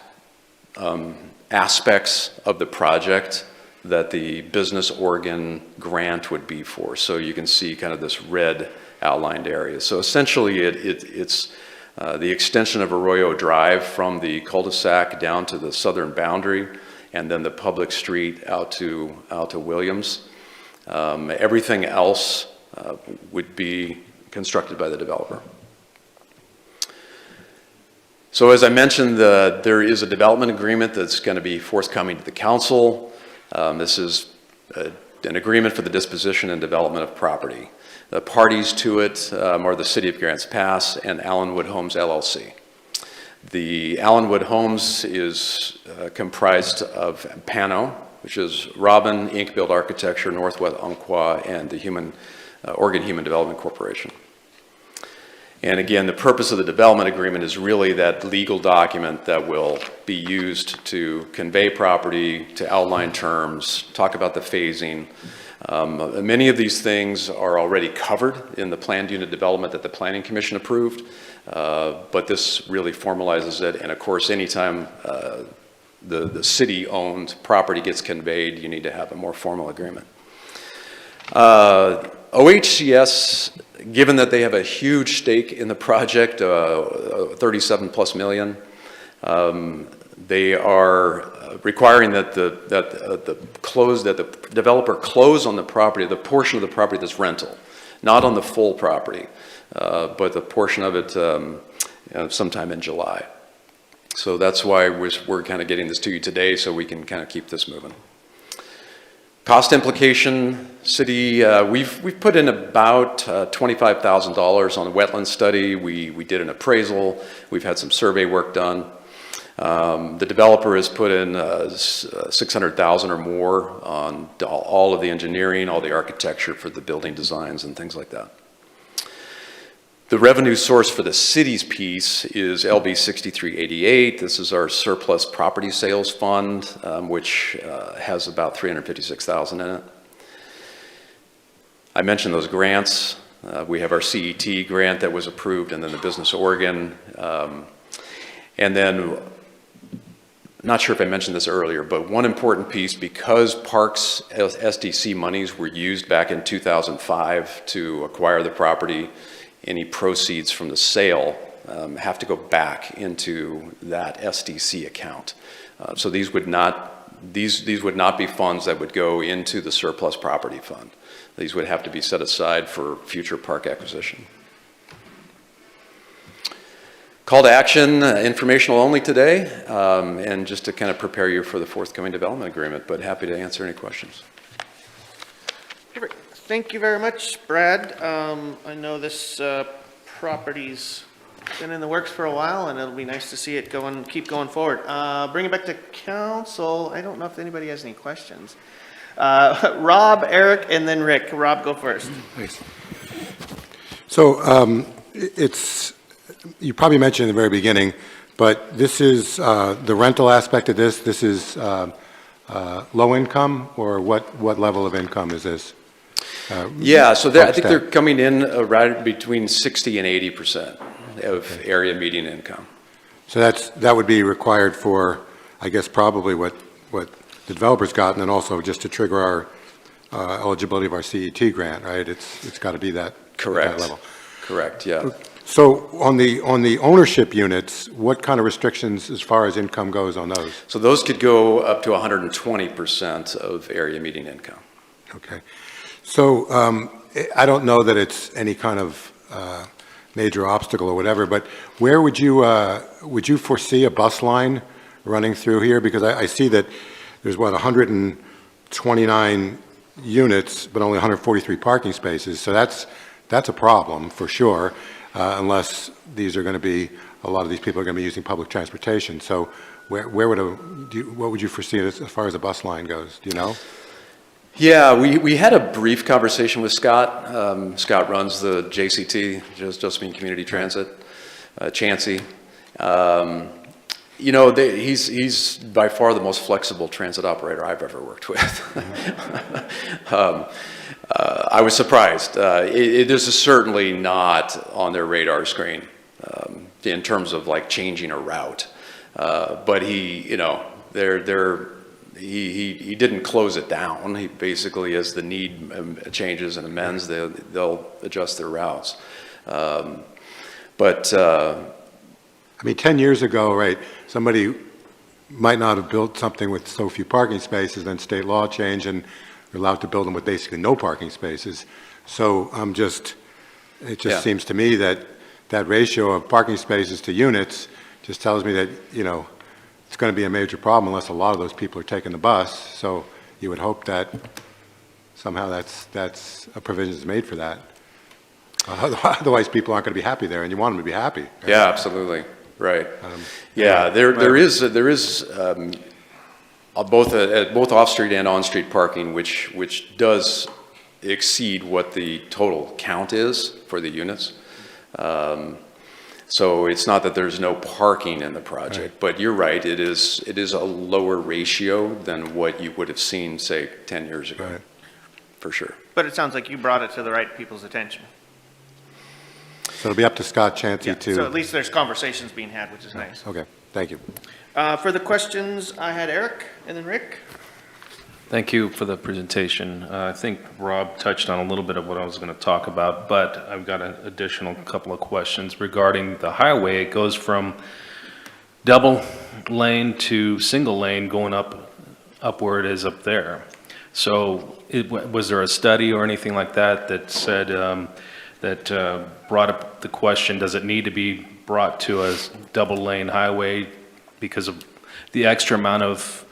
aspects of the project that the Business Oregon grant would be for. So you can see kind of this red outlined area. So essentially it's the extension of Arroyo Drive from the cul-de-sac down to the southern boundary, and then the public street out to Williams. Everything else would be constructed by the developer. So as I mentioned, there is a development agreement that's going to be forthcoming to the council. This is an agreement for the disposition and development of property. The parties to it are the City of Grants Pass and Allenwood Homes LLC. The Allenwood Homes is comprised of Pano, which is Robin, Inc. Build Architecture, Northwest Umpqua, and the Oregon Human Development Corporation. And again, the purpose of the development agreement is really that legal document that will be used to convey property, to outline terms, talk about the phasing. Many of these things are already covered in the planned unit development that the Planning Commission approved, but this really formalizes it. And of course, anytime the city-owned property gets conveyed, you need to have a more formal agreement. OHCS, given that they have a huge stake in the project, 37+ million, they are requiring that the developer close on the property, the portion of the property that's rental, not on the full property, but the portion of it sometime in July. So that's why we're kind of getting this to you today, so we can kind of keep this moving. Cost implication, city, we've put in about $25,000 on the wetland study. We did an appraisal. We've had some survey work done. The developer has put in $600,000 or more on all of the engineering, all the architecture for the building designs and things like that. The revenue source for the city's piece is LB 6388. This is our surplus property sales fund, which has about $356,000 in it. I mentioned those grants. We have our CET grant that was approved, and then the Business Oregon. And then, not sure if I mentioned this earlier, but one important piece, because Parks SDC monies were used back in 2005 to acquire the property, any proceeds from the sale have to go back into that SDC account. So these would not be funds that would go into the surplus property fund. These would have to be set aside for future park acquisition. Call to action, informational only today, and just to kind of prepare you for the forthcoming development agreement, but happy to answer any questions. Perfect. Thank you very much, Brad. I know this property's been in the works for a while, and it'll be nice to see it keep going forward. Bring it back to council. I don't know if anybody has any questions. Rob, Eric, and then Rick. Rob, go first. Thanks. So you probably mentioned in the very beginning, but this is the rental aspect of this. This is low income, or what level of income is this? Yeah, so I think they're coming in right between 60 and 80% of area median income. So that would be required for, I guess, probably what the developer's got, and then also just to trigger our eligibility of our CET grant, right? It's got to be that, correct, that level. Correct, yeah. So on the ownership units, what kind of restrictions as far as income goes on those? So those could go up to 120% of area median income. Okay. So I don't know that it's any kind of major obstacle or whatever, but where would you foresee a bus line running through here? Because I see that there's 129 units, but only 143 parking spaces. So that's a problem for sure, unless these are going to be, a lot of these people are going to be using public transportation. So where would what would you foresee as far as the bus line goes? Do you know? Yeah, we had a brief conversation with Scott. Scott runs the JCT, Josephine Community Transit, Chansey. You know, he's by far the most flexible transit operator I've ever worked with. I was surprised. This is certainly not on their radar screen in terms of like changing a route. But he didn't close it down. He basically, as the need changes and amends, they'll adjust their routes. I mean, 10 years ago, right, somebody might not have built something with so few parking spaces, then state law changed and they're allowed to build them with basically no parking spaces. So it just seems to me that that ratio of parking spaces to units just tells me that, you know, it's going to be a major problem unless a lot of those people are taking the bus. So you would hope that somehow that's a provision is made for that. Otherwise, people aren't going to be happy there, and you want them to be happy. Right? Yeah, absolutely. Right. There is both off-street and on-street parking, which does exceed what the total count is for the units. So it's not that there's no parking in the project, right. But you're right. It is a lower ratio than what you would have seen, say, 10 years ago, Right. for sure. But it sounds like you brought it to the right people's attention. So it'll be up to Scott Chansey to... So at least there's conversations being had, which is nice. Okay, thank you. For the questions, I had Eric and then Rick. Thank you for the presentation. I think Rob touched on a little bit of what I was going to talk about, but I've got an additional couple of questions regarding the highway. It goes from double lane to single lane going up where it is up there. So was there a study or anything like that that said, that brought up the question, does it need to be brought to a double lane highway because of the extra amount of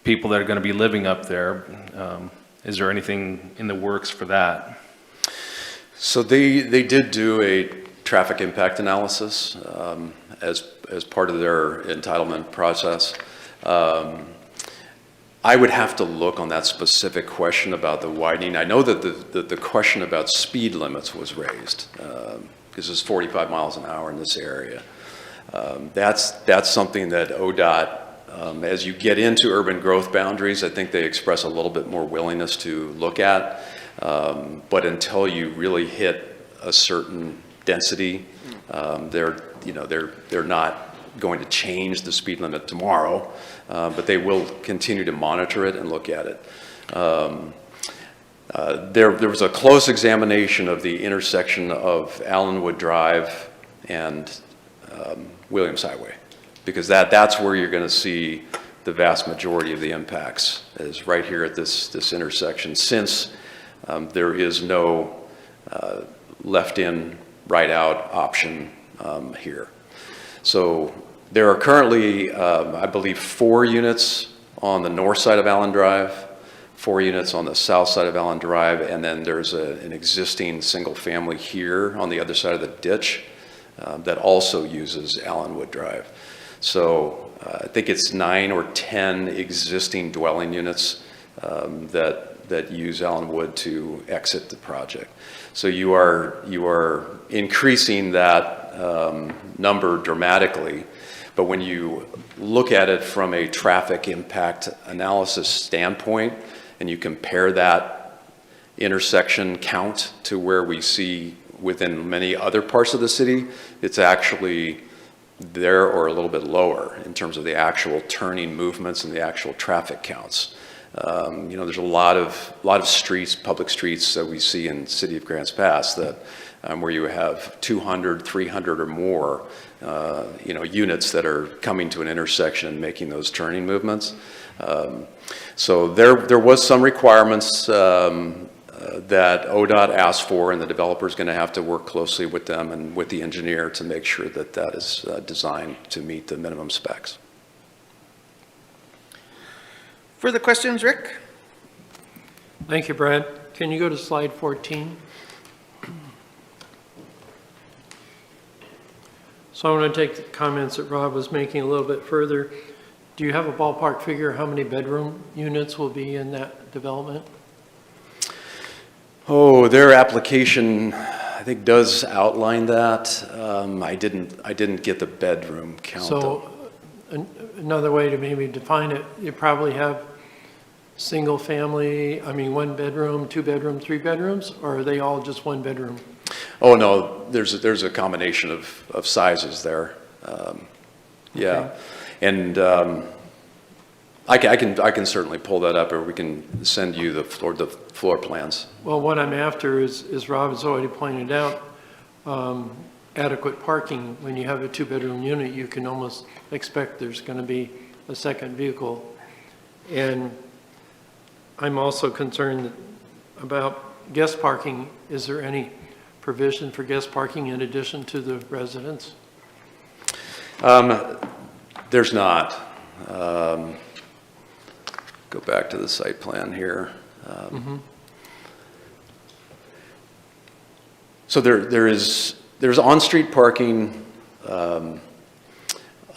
people that are going to be living up there? Is there anything in the works for that? So they did do a traffic impact analysis as part of their entitlement process. I would have to look on that specific question about the widening. I know that the question about speed limits was raised because it's 45 miles an hour in this area. That's something that ODOT, as you get into urban growth boundaries, I think they express a little bit more willingness to look at. But until you really hit a certain density, they're not going to change the speed limit tomorrow, but they will continue to monitor it and look at it. There was a close examination of the intersection of Allenwood Drive and Williams Highway, because that's where you're going to see the vast majority of the impacts, is right here at this intersection, since there is no left in, right out option here. So there are currently, I believe, 4 units on the north side of Allen Drive, 4 units on the south side of Allen Drive, and then there's an existing single family here on the other side of the ditch that also uses Allenwood Drive. So I think it's 9 or 10 existing dwelling units that use Allenwood to exit the project. So you are increasing that number dramatically, but when you look at it from a traffic impact analysis standpoint and you compare that intersection count to where we see within many other parts of the city, it's actually there or a little bit lower in terms of the actual turning movements and the actual traffic counts. There's a lot of streets, public streets that we see in the city of Grants Pass that where you have 200, 300 or more, units that are coming to an intersection and making those turning movements. So there was some requirements that ODOT asked for, and the developer is going to have to work closely with them and with the engineer to make sure that that is designed to meet the minimum specs. Further questions, Rick? Thank you, Brad. Can you go to slide 14? So I want to take the comments that Rob was making a little bit further. Do you have a ballpark figure how many bedroom units will be in that development? Oh, their application, I think, does outline that. I didn't get the bedroom count, though. So another way to maybe define it, you probably have single family, I mean, 1 bedroom, 2 bedroom, 3 bedrooms, or are they all just 1 bedroom? Oh, no, there's a combination of sizes there. Yeah. Okay. And I can certainly pull that up, or we can send you the floor plans. Well, what I'm after is, as Rob has already pointed out, adequate parking. When you have a 2-bedroom unit, you can almost expect there's going to be a second vehicle. And I'm also concerned about guest parking. Is there any provision for guest parking in addition to the residents? There's not. Go back to the site plan here. So there's on-street parking on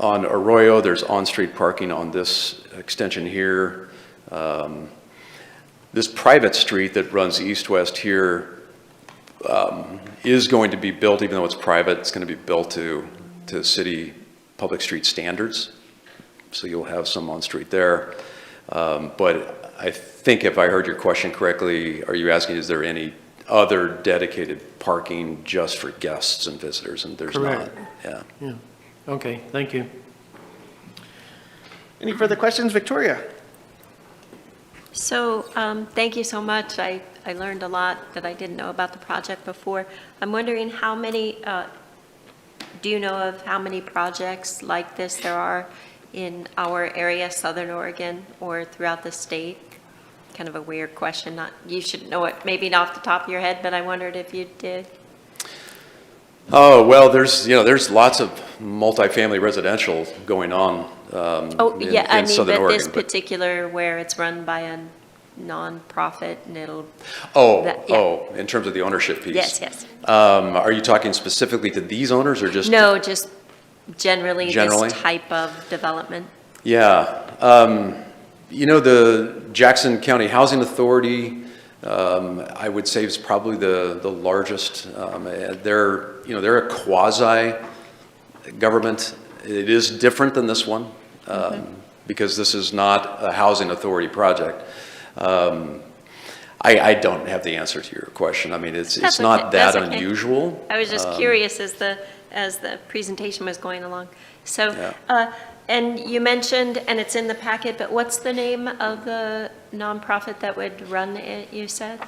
Arroyo. There's on-street parking on this extension here. This private street that runs east-west here is going to be built, even though it's private, it's going to be built to city public street standards. So you'll have some on-street there. But I think if I heard your question correctly, are you asking, is there any other dedicated parking just for guests and visitors? And there's Correct. not. Yeah. Okay, thank you. Any further questions, Victoria? So, thank you so much. I learned a lot that I didn't know about the project before. I'm wondering how many, do you know of how many projects like this there are in our area, Southern Oregon, or throughout the state? Kind of a weird question. You should know it, maybe not off the top of your head, but I wondered if you did. Oh, well, there's lots of multifamily residential going on in Southern Oregon. This particular where it's run by a nonprofit and it'll. In terms of the ownership piece. Yes. Are you talking specifically to these owners or just? No, just generally this type of development. Yeah. The Jackson County Housing Authority, I would say is probably the largest. They're a quasi-government. It is different than this one because this is not a housing authority project. I don't have the answer to your question. I mean, it's not that unusual. I was just curious as the presentation was going along. So, and you mentioned, and it's in the packet, but what's the name of the nonprofit that would run it, you said?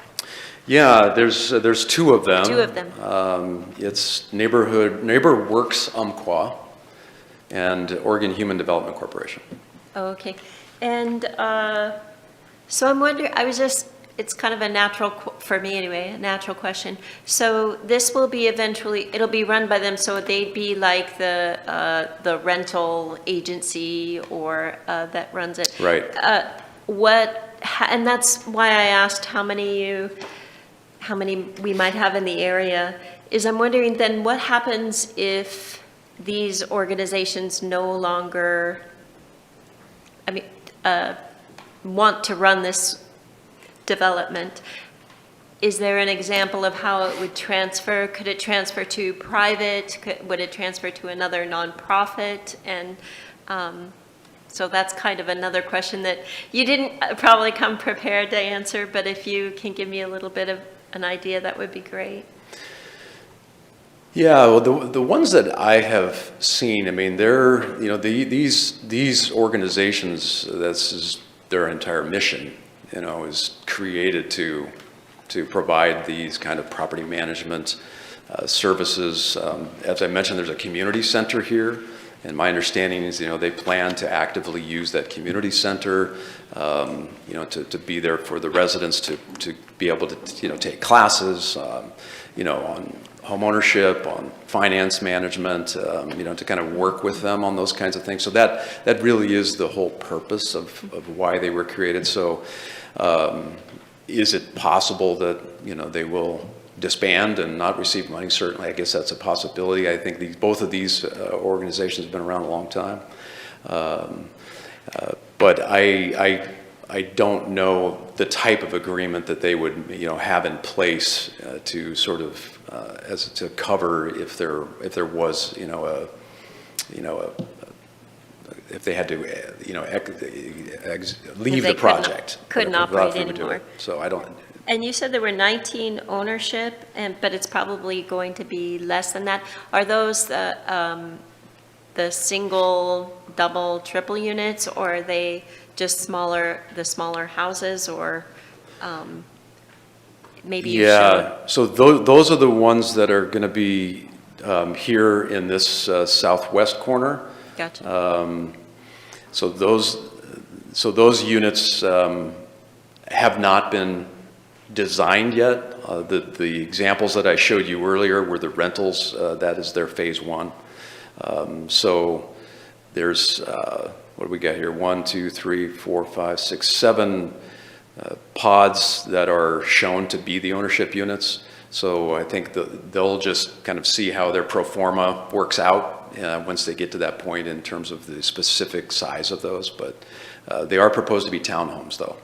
Yeah, there's 2 of them. 2 of them. It's Neighbor Works Umpqua and Oregon Human Development Corporation. Oh, okay. And so I'm wondering, it's kind of a natural, for me anyway, a natural question. So this will be eventually, it'll be run by them, so they'd be like the rental agency or that runs it. Right. And that's why I asked how many we might have in the area, is I'm wondering then what happens if these organizations no longer, want to run this development. Is there an example of how it would transfer? Could it transfer to private? Would it transfer to another nonprofit? And so that's kind of another question that you didn't probably come prepared to answer, but if you can give me a little bit of an idea, that would be great. Yeah, well, the ones that I have seen, I mean, they're, these organizations, this is their entire mission, is created to provide these kind of property management services. As I mentioned, there's a community center here, and my understanding is, they plan to actively use that community center, to be there for the residents to be able to, take classes, on home ownership, on finance management, to kind of work with them on those kinds of things. So that really is the whole purpose of why they were created. So, Is it possible that, you know, they will disband and not receive money? Certainly, I guess that's a possibility. I think both of these organizations have been around a long time. But I don't know the type of agreement that they would, you know, have in place to sort of to cover if there was, if they had to, leave the project. Couldn't without operate further ado. anymore. So I don't. And you said there were 19 ownership, but it's probably going to be less than that. Are those the single, double, triple units, or are they just the smaller houses, or maybe you Yeah, so those are the ones that are going to be here in this southwest corner. Gotcha. So those units have not been designed yet. The examples that I showed you earlier were the rentals. That is their phase one. So there's, what do we got here? 1, 2, 3, 4, 5, 6, 7 pods that are shown to be the ownership units. So I think they'll just kind of see how their pro forma works out once they get to that point in terms of the specific size of those. But they are proposed to be townhomes, though.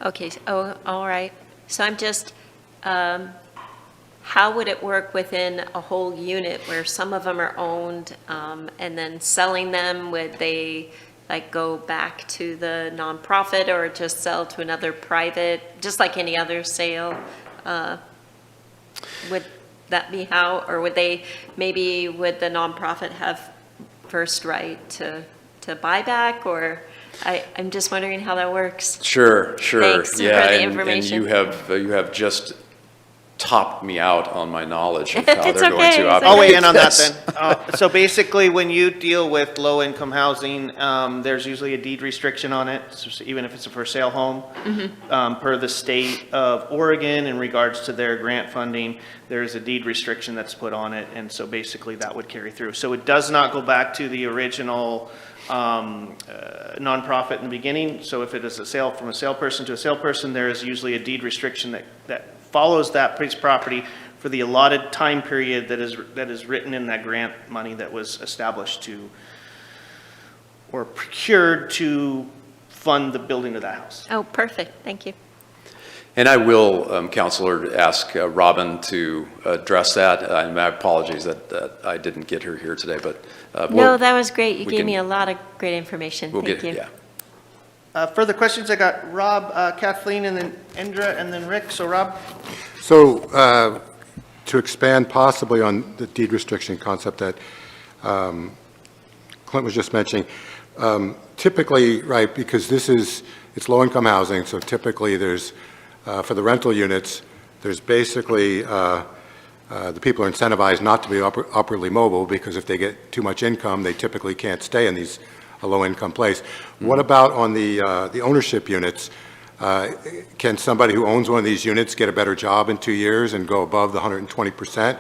Okay, all right. So I'm just, how would it work within a whole unit where some of them are owned, and then selling them? Would they like go back to the nonprofit or just sell to another private, just like any other sale? Would that be how, or would the nonprofit have first right to buy back, or? I'm just wondering how that works. Sure. Thanks Yeah, for the and information. you have just topped me out on my knowledge of how It's they're going okay, to it's operate. I'll weigh in on that this. then. So basically, when you deal with low-income housing, there's usually a deed restriction on it, so even if it's a for-sale home. Per the state of Oregon in regards to their grant funding, there's a deed restriction that's put on it, and so basically that would carry through. So it does not go back to the original nonprofit in the beginning. So if it is a sale from a salesperson to a salesperson, there is usually a deed restriction that follows that piece of property for the allotted time period that is written in that grant money that was established to or procured to fund the building of that house. Oh, perfect. Thank you. And I will, Counselor, ask Robin to address that. And my apologies that I didn't get her here today, but No, that was great. You we gave can- me a lot of great information. Thank you. Yeah. Further questions? I got Rob, Kathleen, and then Indra, and then Rick. So Rob? So to expand possibly on the deed restriction concept that Clint was just mentioning, typically, right, because it's low-income housing, so typically there's, for the rental units, there's basically, the people are incentivized not to be upwardly mobile, because if they get too much income, they typically can't stay in these a low-income place. What about on the ownership units? Can somebody who owns one of these units get a better job in 2 years and go above the 120%?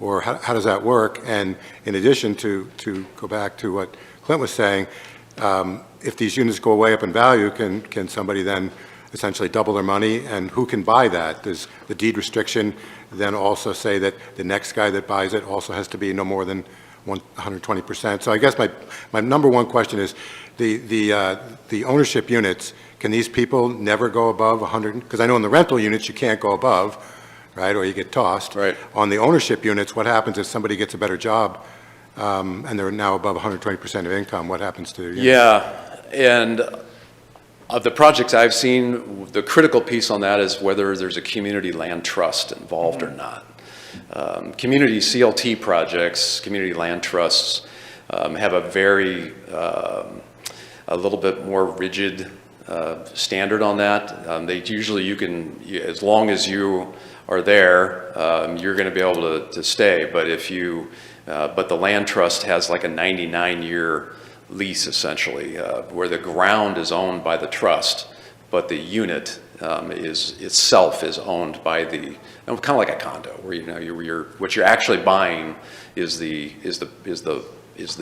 Or how does that work? And in addition, to go back to what Clint was saying, if these units go way up in value, can somebody then essentially double their money? And who can buy that? Does the deed restriction then also say that the next guy that buys it also has to be no more than 120%? So I guess my number one question is the ownership units. Can these people never go above 100? Because I know in the rental units you can't go above, right, or you get tossed. Right. On the ownership units, what happens if somebody gets a better job and they're now above 120% of income? What happens to their units? Yeah, and of the projects I've seen, the critical piece on that is whether there's a community land trust involved or not. Community CLT projects, community land trusts, have a very, a little bit more rigid standard on that. They usually, as long as you are there, you're going to be able to stay. But but the land trust has like a 99-year lease essentially, where the ground is owned by the trust, but the unit itself is owned by the, kind of like a condo, where what you're actually buying is the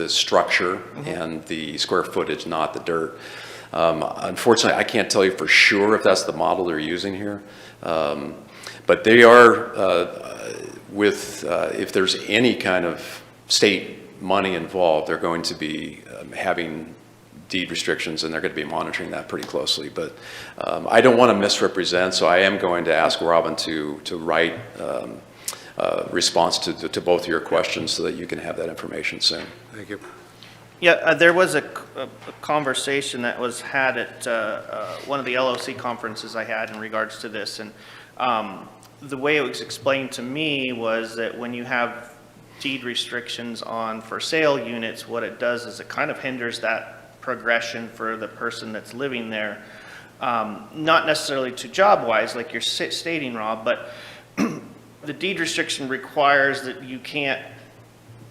structure and the square footage, not the dirt. Unfortunately, I can't tell you for sure if that's the model they're using here. But they are, if there's any kind of state money involved, they're going to be having deed restrictions, and they're going to be monitoring that pretty closely. But I don't want to misrepresent, so I am going to ask Robin to write response to both of your questions so that you can have that information soon. Thank you. Yeah, there was a conversation that was had at one of the LOC conferences I had in regards to this, and the way it was explained to me was that when you have deed restrictions on for sale units, what it does is it kind of hinders that progression for the person that's living there. Not necessarily to job-wise, like you're stating, Rob, but the deed restriction requires that you can't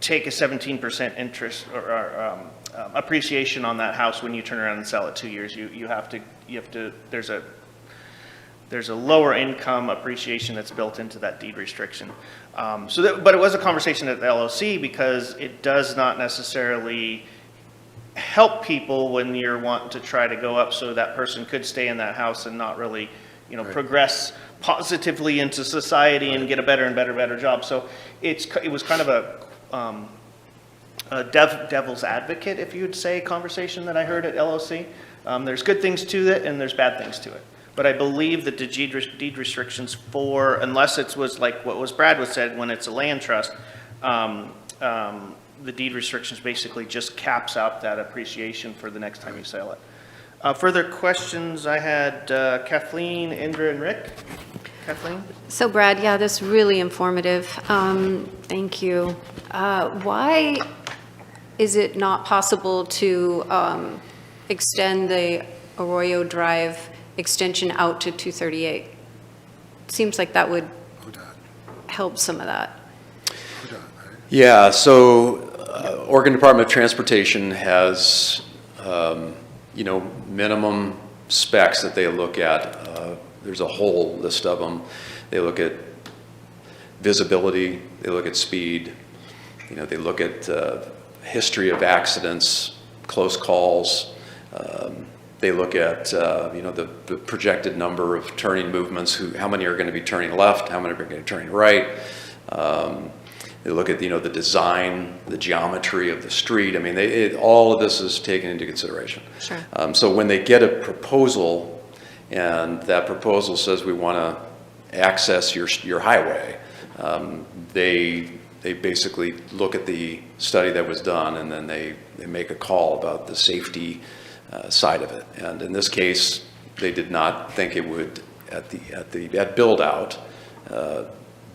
take a 17% interest or appreciation on that house when you turn around and sell it 2 years. You have to, there's a lower income appreciation that's built into that deed restriction. But it was a conversation at the LOC because it does not necessarily help people when you're wanting to try to go up so that person could stay in that house and not really, progress positively into society and get a better and better job. So it was kind of a devil's advocate, if you'd say, conversation that I heard at LOC. There's good things to it and there's bad things to it. But I believe that the deed restrictions for, unless it was like what was Brad was said, when it's a land trust, the deed restrictions basically just caps out that appreciation for the next time you sell it. Further questions? I had Kathleen, Indra, and Rick. Kathleen? So Brad, yeah, that's really informative. Thank you. Why is it not possible to extend the Arroyo Drive extension out to 238? Seems like that would help some of that. Yeah, so Oregon Department of Transportation has, minimum specs that they look at. There's a whole list of them. They look at visibility, they look at speed, they look at history of accidents, close calls. They look at, the projected number of turning movements, how many are going to be turning left, how many are going to be turning right. They look at, the design, the geometry of the street. I mean, all of this is taken into consideration. Sure. So when they get a proposal and that proposal says we want to access your highway, they basically look at the study that was done and then they make a call about the safety side of it. And in this case, they did not think it would, at build out,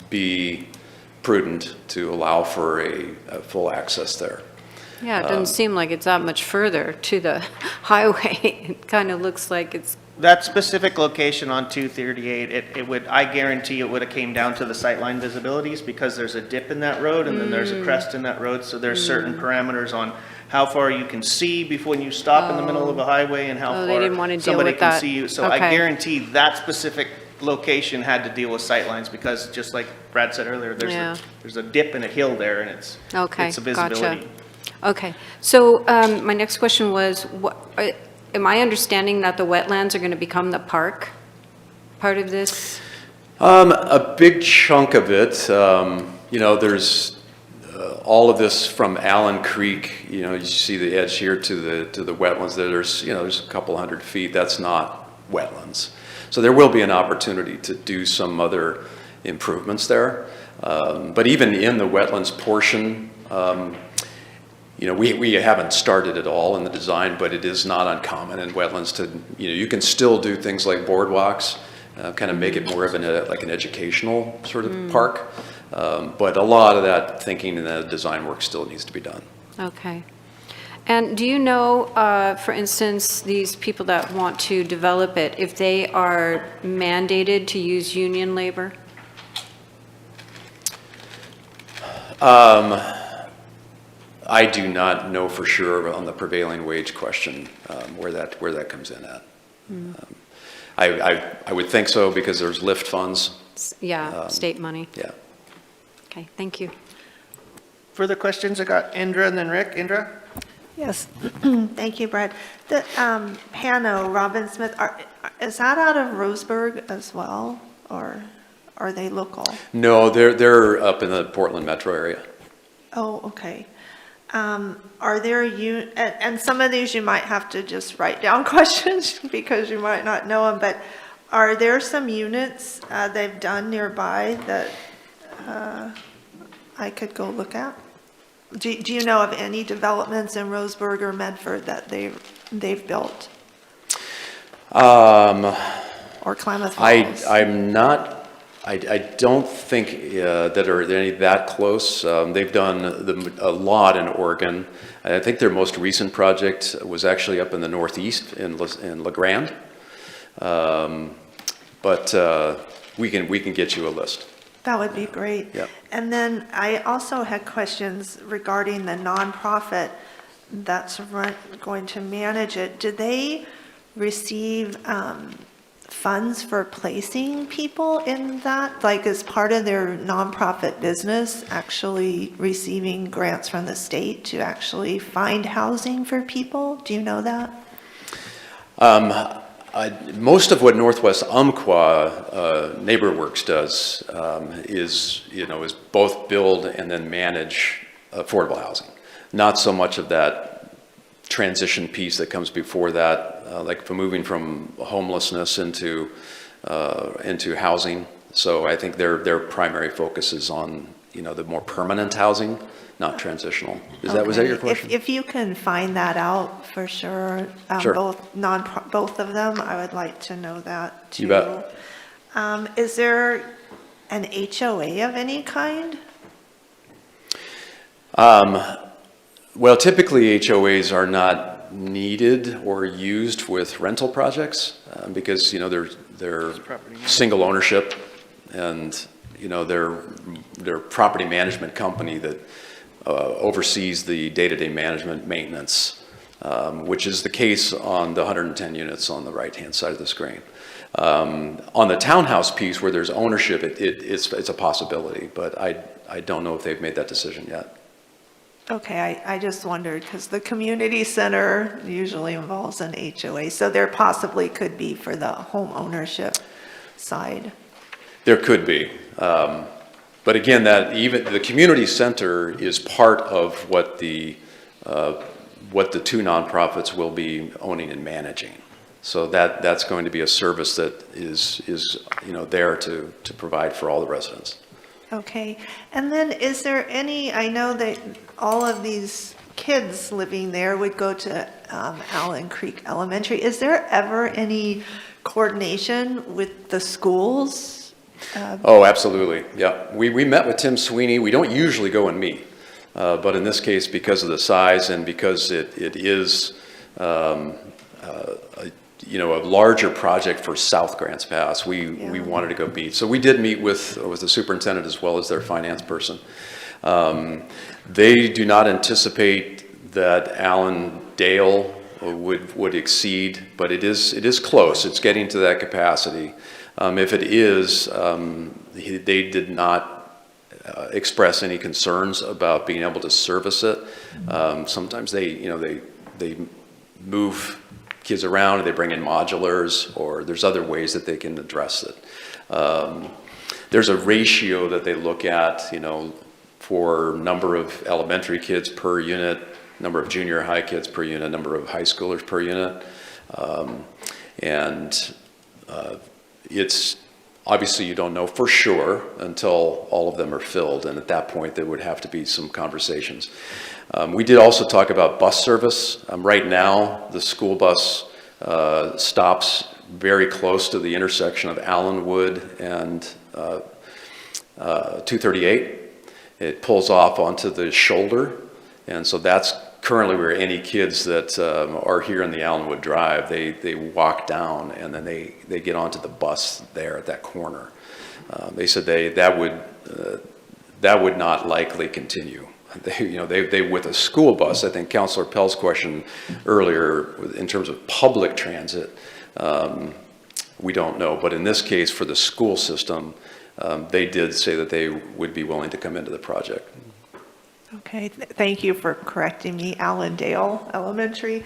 be prudent to allow for a full access there. Yeah, it doesn't seem like it's that much further to the highway. It kind of looks like it's. That specific location on 238, I guarantee it would have came down to the sightline visibilities because there's a dip in that road and then there's a crest in that road. So there's certain parameters on how far you can see before you stop in the middle of a highway and how far they didn't want to deal somebody with can that. see you. So Okay. I guarantee that specific location had to deal with sightlines because just like Brad said earlier, there's a dip and a hill there and it's a visibility. Gotcha. Okay, so my next question was, am I understanding that the wetlands are going to become the park part of this? A big chunk of it, there's all of this from Allen Creek, you see the edge here to the wetlands. There's a couple hundred feet. That's not wetlands. So there will be an opportunity to do some other improvements there. But even in the wetlands portion, we haven't started at all in the design, but it is not uncommon in wetlands to, you can still do things like boardwalks, kind of make it more of an educational sort of park. But a lot of that thinking and the design work still needs to be done. Okay. And do you know, for instance, these people that want to develop it, if they are mandated to use union labor? I do not know for sure on the prevailing wage question where that comes in at. I would think so because there's lift funds. Yeah, state money. Yeah. Okay, thank you. Further questions? I got Indra and then Rick. Indra? Yes, thank you, Brad. The Pano, Robin Smith, is that out of Roseburg as well, or are they local? No, they're up in the Portland metro area. Oh, okay. Are there, and some of these you might have to just write down questions because you might not know them, but are there some units they've done nearby that I could go look at? Do you know of any developments in Roseburg or Medford that they've built? Or Klamath Falls? I don't think that are any that close. They've done a lot in Oregon. I think their most recent project was actually up in the Northeast in La Grande. But we can get you a list. That would be great. Yep. And then I also had questions regarding the nonprofit that's going to manage it. Do they receive funds for placing people in that? Like, as part of their nonprofit business, actually receiving grants from the state to actually find housing for people? Do you know that? Most of what Northwest Umpqua NeighborWorks does is both build and then manage affordable housing. Not so much of that transition piece that comes before that, like from moving from homelessness into housing. So I think their primary focus is on the more permanent housing, not transitional. Was that your question? If you can find that out for sure, Sure. both of them, I would like to know that too. You bet. Is there an HOA of any kind? Well, typically HOAs are not needed or used with rental projects because they're single ownership, and they're property management company that oversees the day-to-day management maintenance, which is the case on the 110 units on the right-hand side of the screen. On the townhouse piece where there's ownership, it's a possibility, but I don't know if they've made that decision yet. Okay, I just wondered because the community center usually involves an HOA, so there possibly could be for the home ownership side. There could be. But again, that even the community center is part of what the two nonprofits will be owning and managing. So that's going to be a service that is there to provide for all the residents. Okay, and then is there any, I know that all of these kids living there would go to Allen Creek Elementary. Is there ever any coordination with the schools? Oh, absolutely, yeah. We met with Tim Sweeney. We don't usually go and meet, but in this case, because of the size and because it is a larger project for South Grants Pass, we wanted to go meet. So we did meet with the superintendent as well as their finance person. They do not anticipate that Allendale would exceed, but it is close. It's getting to that capacity. If it is, they did not express any concerns about being able to service it. Sometimes they move kids around, or they bring in modulars, or there's other ways that they can address it. There's a ratio that they look at, for number of elementary kids per unit, number of junior high kids per unit, number of high schoolers per unit. It's obviously you don't know for sure until all of them are filled, and at that point there would have to be some conversations. We did also talk about bus service. Right now, the school bus stops very close to the intersection of Allenwood and 238. It pulls off onto the shoulder, and so that's currently where any kids that are here in the Allenwood Drive, they walk down and then they get onto the bus there at that corner. They said that would not likely continue. They with a school bus, I think Councilor Pell's question earlier in terms of public transit, we don't know. But in this case, for the school system, they did say that they would be willing to come into the project. Okay, thank you for correcting me, Allendale Elementary.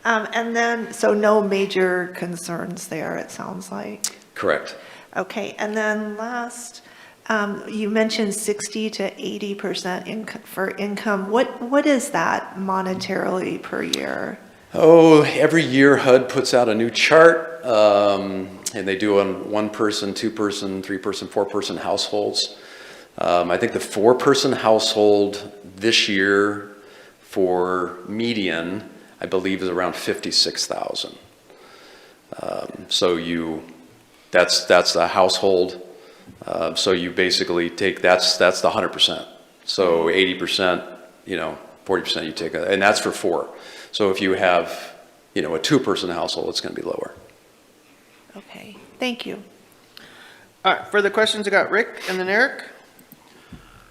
And then, so no major concerns there, it sounds like. Correct. Okay, and then last, you mentioned 60 to 80% for income. What is that monetarily per year? Oh, every year HUD puts out a new chart, and they do on 1-person, 2-person, 3-person, 4-person households. I think the 4-person household this year for median, I believe, is around 56,000. So that's the household. So you basically take, that's the 100%. So 80%, 40% you take, and that's for 4. So if you have, a 2-person household, it's going to be lower. Okay, thank you. All right, further questions? I got Rick and then Eric.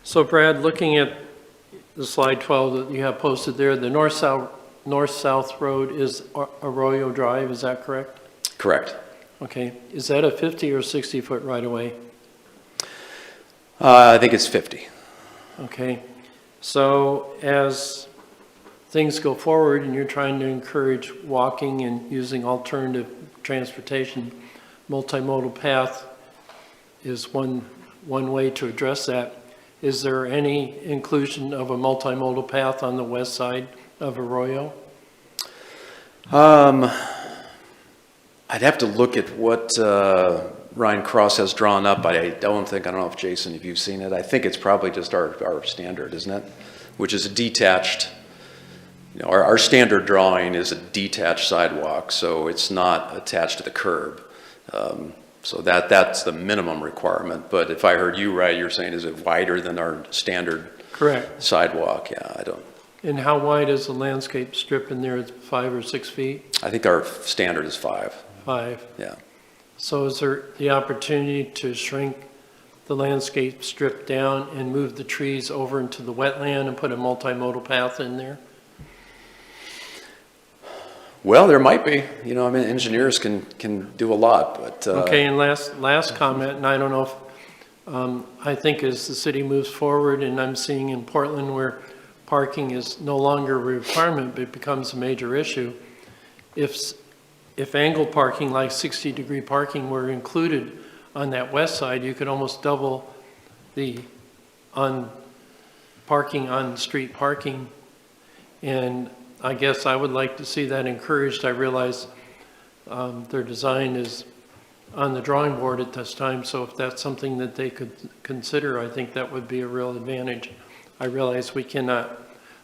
So Brad, looking at the slide 12 that you have posted there, the north-south road is Arroyo Drive, is that correct? Correct. Okay, is that a 50 or 60-foot right-of-way? I think it's 50. Okay, so as things go forward and you're trying to encourage walking and using alternative transportation, multimodal path is one way to address that. Is there any inclusion of a multimodal path on the west side of Arroyo? I'd have to look at what Ryan Cross has drawn up. I don't know if Jason, if you've seen it. I think it's probably just our standard, isn't it? Which is a detached, our standard drawing is a detached sidewalk, so it's not attached to the curb. So that's the minimum requirement. But if I heard you right, you're saying, is it wider than our standard Correct. sidewalk? Yeah, I don't. And how wide is the landscape strip in there? It's 5 or 6 feet? I think our standard is 5. 5. Yeah. So is there the opportunity to shrink the landscape strip down and move the trees over into the wetland and put a multimodal path in there? Well, there might be. Engineers can do a lot, but. Okay, and last comment, and I don't know if, I think as the city moves forward, and I'm seeing in Portland where parking is no longer a requirement, but it becomes a major issue. If angled parking, like 60-degree parking, were included on that west side, you could almost double the parking on street parking. And I guess I would like to see that encouraged. I realize their design is on the drawing board at this time, so if that's something that they could consider, I think that would be a real advantage. I realize we cannot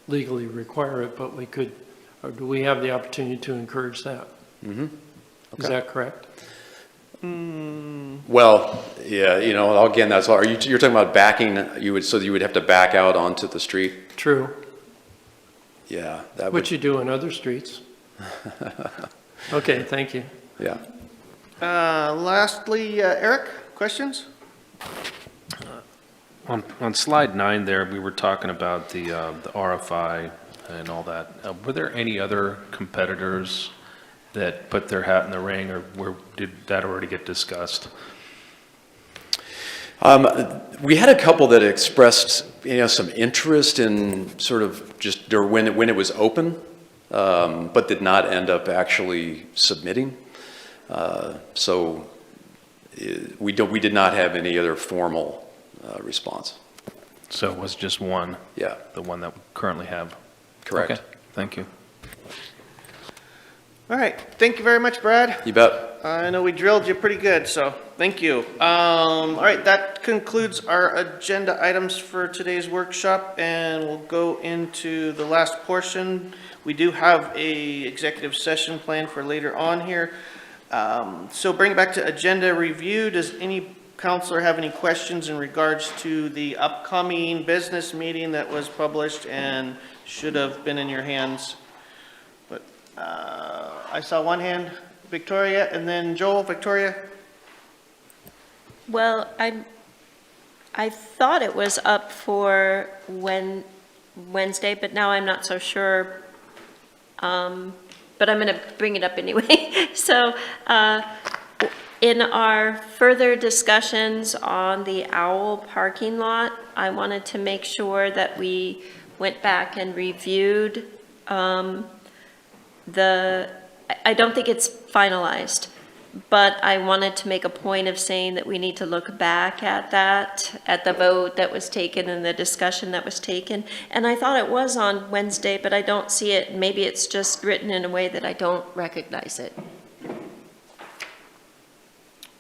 legally require it, but we could, or do we have the opportunity to encourage that? Mm-hmm. Okay. Is that correct? Well, yeah, again, that's all. You're talking about backing. You would have to back out onto the street. True. Yeah, that What you do on other streets. Okay, thank you. Yeah. Lastly, Eric, questions? On slide 9 there, we were talking about the RFI and all that. Were there any other competitors that put their hat in the ring, or did that already get discussed? We had a couple that expressed, some interest in sort of just when it was open, but did not end up actually submitting. So we did not have any other formal response. So it was just one? Yeah. The one that we currently have? Correct. Okay, thank you. All right, thank you very much, Brad. You bet. I know we drilled you pretty good, so thank you. All right, that concludes our agenda items for today's workshop, and we'll go into the last portion. We do have a executive session planned for later on here. So bring it back to agenda review. Does any counselor have any questions in regards to the upcoming business meeting that was published and should have been in your hands? But I saw one hand, Victoria, and then Joel. Victoria? Well, I thought it was up for Wednesday, but now I'm not so sure. But I'm going to bring it up anyway. So in our further discussions on the OWL parking lot, I wanted to make sure that we went back and reviewed I don't think it's finalized, but I wanted to make a point of saying that we need to look back at that, at the vote that was taken and the discussion that was taken. And I thought it was on Wednesday, but I don't see it. Maybe it's just written in a way that I don't recognize it.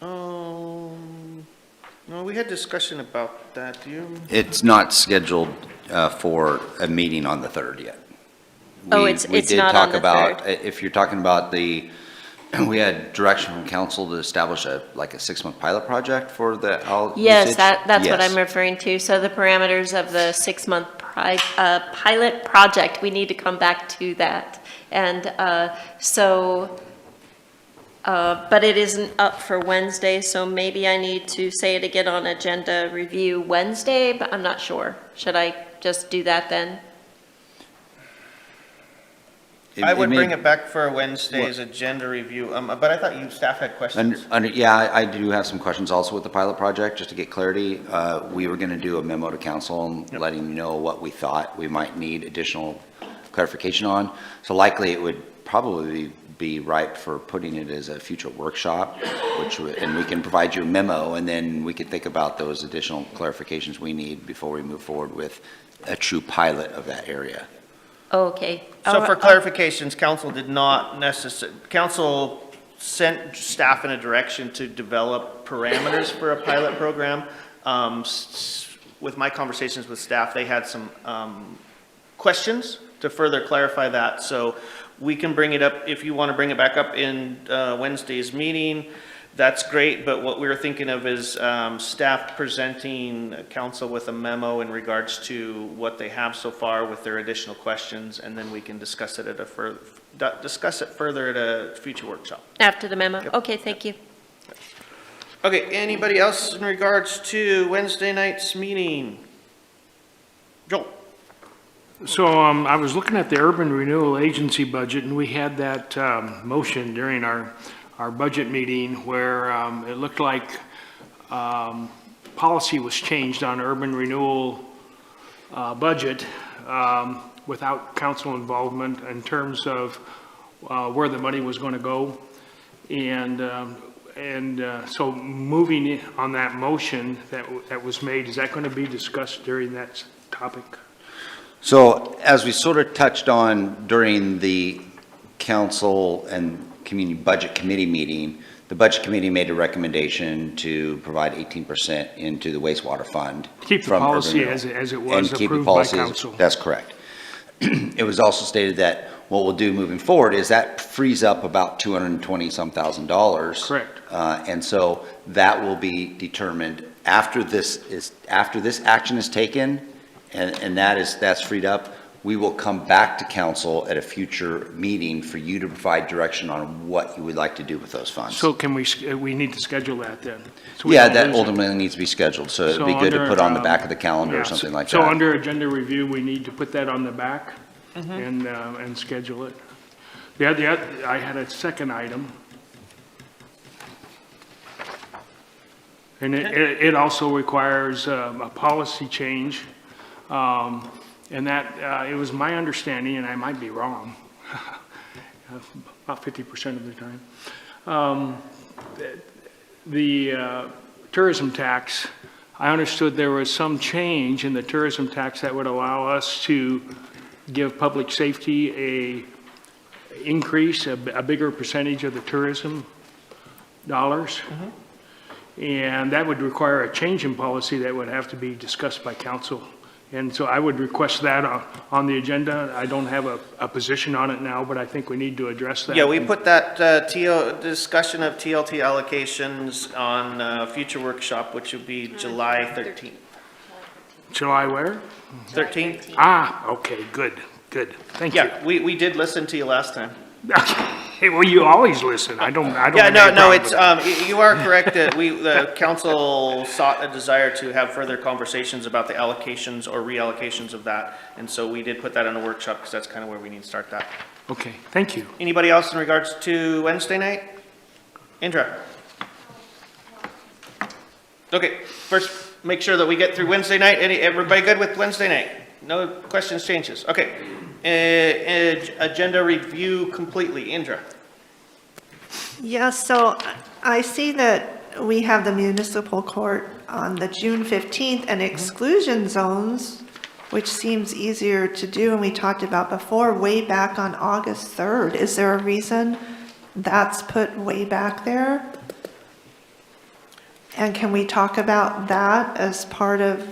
No, we had discussion about that. Do you? It's not scheduled for a meeting on the 3rd yet. Oh, We it's did not talk on the about, 3rd. if you're talking about we had direction from council to establish like a 6-month pilot project for the owl Yes, usage. that's what Yes. I'm referring to. So the parameters of the 6-month pilot project, we need to come back to that. And but it isn't up for Wednesday, so maybe I need to say it again on agenda review Wednesday, but I'm not sure. Should I just do that then? I would bring it back for Wednesday's agenda review, but I thought staff had questions. Yeah, I do have some questions also with the pilot project, just to get clarity. We were going to do a memo to council and letting you know what we thought we might need additional clarification on. So likely it would probably be ripe for putting it as a future workshop, and we can provide you a memo, and then we can think about those additional clarifications we need before we move forward with a true pilot of that area. Okay. So for clarifications, council did not council sent staff in a direction to develop parameters for a pilot program. With my conversations with staff, they had some questions to further clarify that. So we can bring it up, if you want to bring it back up in Wednesday's meeting, that's great, but what we were thinking of is staff presenting council with a memo in regards to what they have so far with their additional questions, and then we can discuss it further at a future workshop. After the memo? Okay, thank you. Okay, anybody else in regards to Wednesday night's meeting? Joel? So I was looking at the Urban Renewal Agency budget, and we had that motion during our budget meeting where it looked like policy was changed on urban renewal budget without council involvement in terms of where the money was going to go. And so moving on that motion that was made, is that going to be discussed during that topic? So as we sort of touched on during the council and community budget committee meeting, the budget committee made a recommendation to provide 18% into the wastewater fund. Keep the policy as it was approved by council. That's correct. It was also stated that what we'll do moving forward is that frees up about $220,000. Correct. And so that will be determined after this action is taken, and that's freed up. We will come back to council at a future meeting for you to provide direction on what you would like to do with those funds. So can we need to schedule that then? So Yeah, that ultimately needs to be scheduled, so it'd be good to under, put on the back of the calendar yeah, or something like that. So under agenda review, we need to put that on the back and schedule it. I had a second item. And it also requires a policy change. And that, it was my understanding, and I might be wrong, about 50% of the time, the tourism tax, I understood there was some change in the tourism tax that would allow us to give public safety a bigger percentage of the tourism dollars. And that would require a change in policy that would have to be discussed by council. And so I would request that on the agenda. I don't have a position on it now, but I think we need to address that. Yeah, we put that discussion of TLT allocations on future workshop, which would be July 13th. July where? 13th? Ah, okay, good. Thank you. Yeah, we did listen to you last time. Hey, well, you always listen. I don't. Yeah, no, it's, you are correct. The council sought a desire to have further conversations about the allocations or reallocations of that. And so we did put that in a workshop because that's kind of where we need to start that. Okay, thank you. Anybody else in regards to Wednesday night? Indra? Okay, first, make sure that we get through Wednesday night. Everybody good with Wednesday night? No questions, changes. Okay. Agenda review completely. Indra? Yes, so I see that we have the municipal court on the June 15th and exclusion zones, which seems easier to do, and we talked about before, way back on August 3rd. Is there a reason that's put way back there? And can we talk about that as part of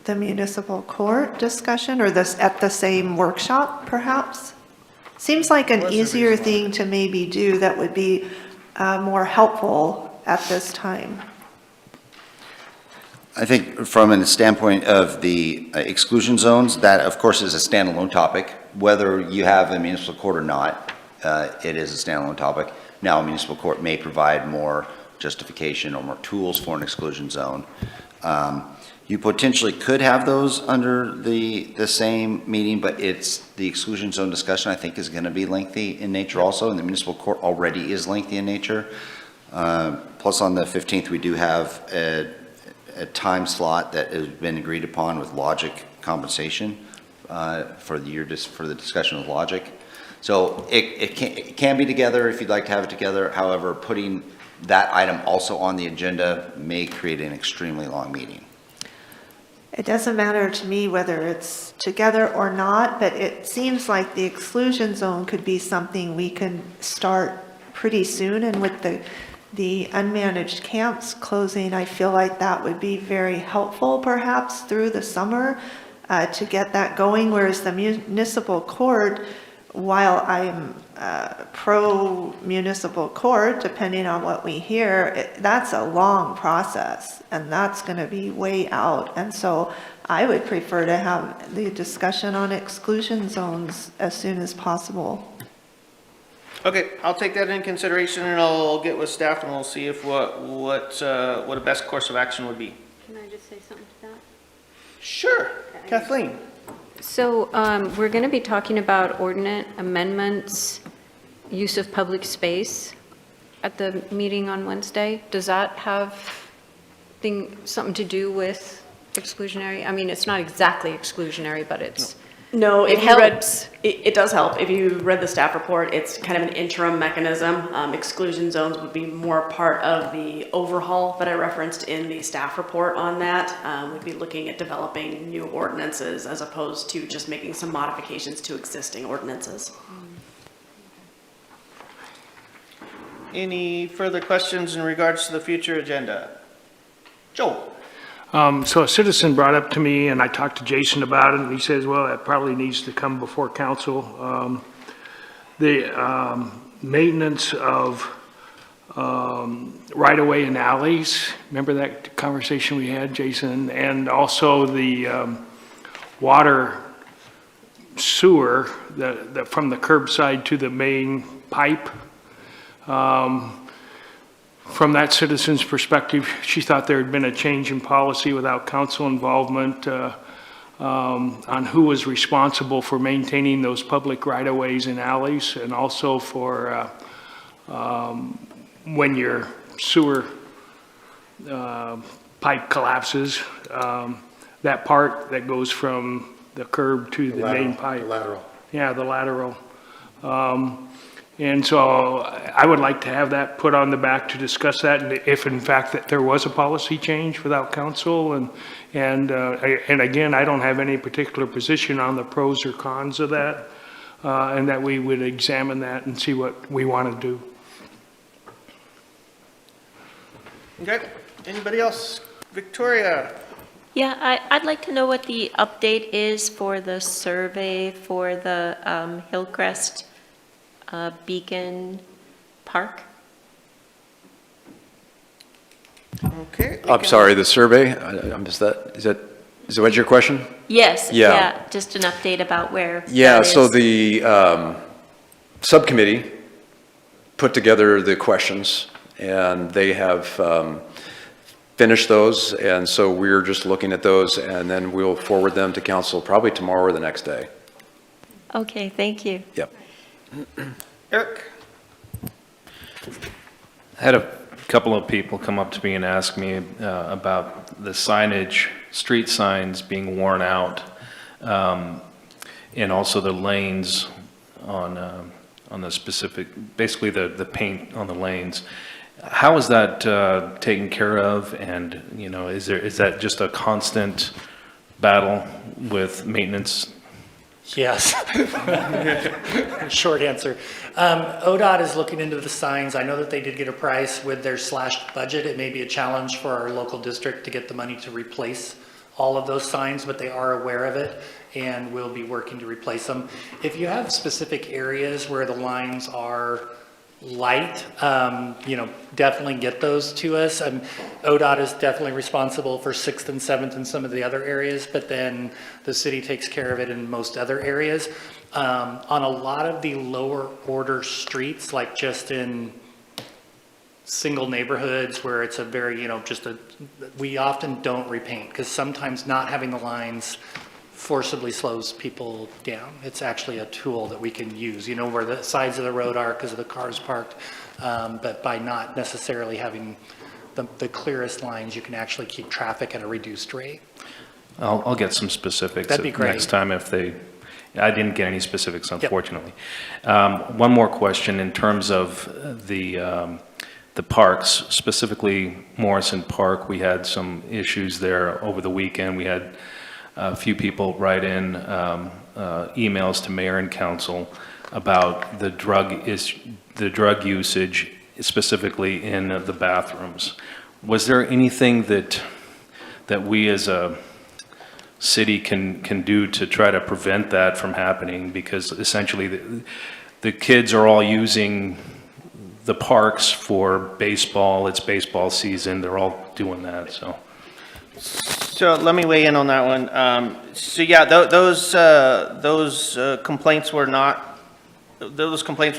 the municipal court discussion, or this at the same workshop, perhaps? Seems like an easier thing to maybe do that would be more helpful at this time. I think from a standpoint of the exclusion zones, that of course is a standalone topic. Whether you have a municipal court or not, it is a standalone topic. Now, a municipal court may provide more justification or more tools for an exclusion zone. You potentially could have those under the same meeting, but the exclusion zone discussion, I think, is going to be lengthy in nature also, and the municipal court already is lengthy in nature. Plus, on the 15th, we do have a time slot that has been agreed upon with Logic compensation for the discussion with Logic. So it can be together if you'd like to have it together. However, putting that item also on the agenda may create an extremely long meeting. It doesn't matter to me whether it's together or not, but it seems like the exclusion zone could be something we can start pretty soon. And with the unmanaged camps closing, I feel like that would be very helpful perhaps through the summer to get that going. Whereas the municipal court, while I'm pro-municipal court, depending on what we hear, that's a long process, and that's going to be way out. And so I would prefer to have the discussion on exclusion zones as soon as possible. Okay, I'll take that in consideration, and I'll get with staff, and we'll see if what a best course of action would be. Can I just say something to that? Sure. Kathleen? So we're going to be talking about ordinance amendments, use of public space at the meeting on Wednesday. Does that have something to do with exclusionary? I mean, it's not exactly exclusionary, but it's... No, It if you read, helps. it does help. If you read the staff report, it's kind of an interim mechanism. Exclusion zones would be more part of the overhaul that I referenced in the staff report on that. We'd be looking at developing new ordinances as opposed to just making some modifications to existing ordinances. Any further questions in regards to the future agenda? Joel? So a citizen brought up to me, and I talked to Jason about it, and he says, well, that probably needs to come before council. The maintenance of right-of-way and alleys, remember that conversation we had, Jason? And also the water sewer from the curbside to the main pipe. From that citizen's perspective, she thought there had been a change in policy without council involvement on who was responsible for maintaining those public right-of-ways and alleys, and also for when your sewer pipe collapses, that part that goes from the curb to the main pipe. The lateral. Yeah, the lateral. And so I would like to have that put on the back to discuss that, and if in fact that there was a policy change without council, and again, I don't have any particular position on the pros or cons of that, and that we would examine that and see what we want to do. Okay, anybody else? Victoria? Yeah, I'd like to know what the update is for the survey for the Hillcrest Beacon Park. Okay. I'm sorry, the survey, I missed that. Is that what your question? Yes, Yeah. yeah, just an update about where Yeah, that so is. the subcommittee put together the questions, and they have finished those, and so we're just looking at those, and then we'll forward them to council probably tomorrow or the next day. Okay, thank you. Yep. Eric? I had a couple of people come up to me and ask me about the signage street signs being worn out, and also the lanes on the specific, basically the paint on the lanes. How is that taken care of? And, you know, is that just a constant battle with maintenance? Yes. Short answer. ODOT is looking into the signs. I know that they did get a price with their slashed budget. It may be a challenge for our local district to get the money to replace all of those signs, but they are aware of it and will be working to replace them. If you have specific areas where the lines are light, you know, definitely get those to us. ODOT is definitely responsible for 6th and 7th and some of the other areas, but then the city takes care of it in most other areas. On a lot of the lower order streets, like just in single neighborhoods where it's a very, you know, we often don't repaint because sometimes not having the lines forcibly slows people down. It's actually a tool that we can use, you know, where the sides of the road are because of the cars parked. But by not necessarily having the clearest lines, you can actually keep traffic at a reduced rate. I'll get some specifics. That'd be great. Next time if I didn't get any specifics, unfortunately. Yep. One more question in terms of the parks, specifically Morrison Park. We had some issues there over the weekend. We had a few people write in emails to mayor and council about the drug usage, specifically in the bathrooms. Was there anything that we as a city can do to try to prevent that from happening? Because essentially the kids are all using the parks for baseball. It's baseball season. They're all doing that, So let me weigh in on that one. So yeah, those complaints were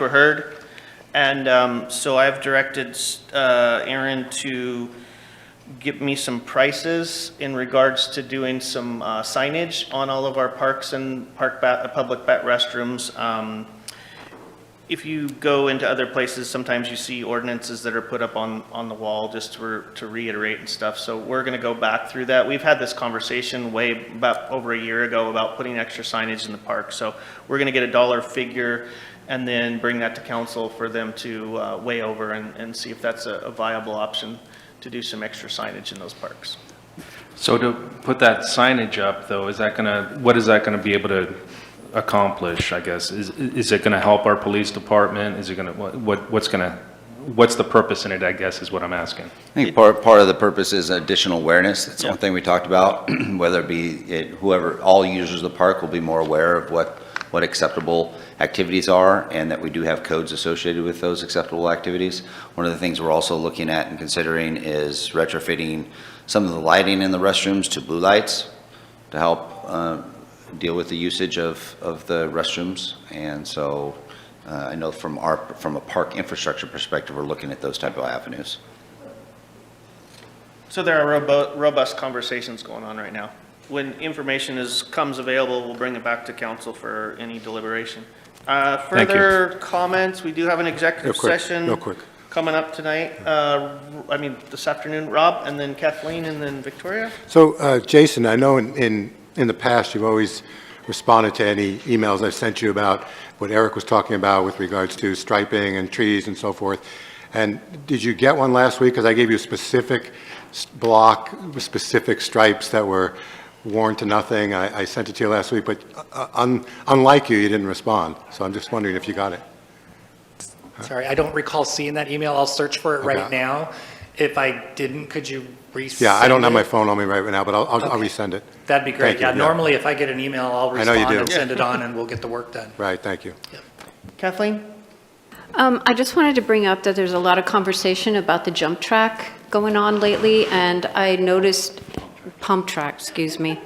heard. And so I've directed Aaron to give me some prices in regards to doing some signage on all of our parks and public restrooms. If you go into other places, sometimes you see ordinances that are put up on the wall just to reiterate and stuff. So we're going to go back through that. We've had this conversation way about over a year ago about putting extra signage in the park. So we're going to get a dollar figure and then bring that to council for them to weigh over and see if that's a viable option to do some extra signage in those parks. So to put that signage up, though, what is that gonna be able to accomplish, I guess? Is it gonna help our police department? Is it gonna, what's the purpose in it, I guess, is what I'm asking? I think part of the purpose is additional awareness. That's one thing we talked about, whether it be whoever, all users of the park will be more aware of what acceptable activities are, and that we do have codes associated with those acceptable activities. One of the things we're also looking at and considering is retrofitting some of the lighting in the restrooms to blue lights to help deal with the usage of the restrooms. And so I know from a park infrastructure perspective, we're looking at those type of avenues. So there are robust conversations going on right now. When information comes available, we'll bring it back to council for any deliberation. Further comments? We do have an executive session coming up tonight. This afternoon, Rob, and then Kathleen, and then Victoria. So, Jason, I know in the past you've always responded to any emails I've sent you about what Eric was talking about with regards to striping and trees and so forth. And did you get one last week? Because I gave you a specific block with specific stripes that were worn to nothing. I sent it to you last week, but unlike you didn't respond. So I'm just wondering if you got it. Sorry, I don't recall seeing that email. I'll search for it right now. If I didn't, could you resend it? Yeah, I don't have my phone on me right now, but I'll resend it. That'd be great. Thank you. Normally if I get an email, I'll I know you respond do. and send it on and we'll get the work done. Right, thank you. Kathleen? I just wanted to bring up that there's a lot of conversation about the jump track going on lately, and I noticed, pump track, excuse me.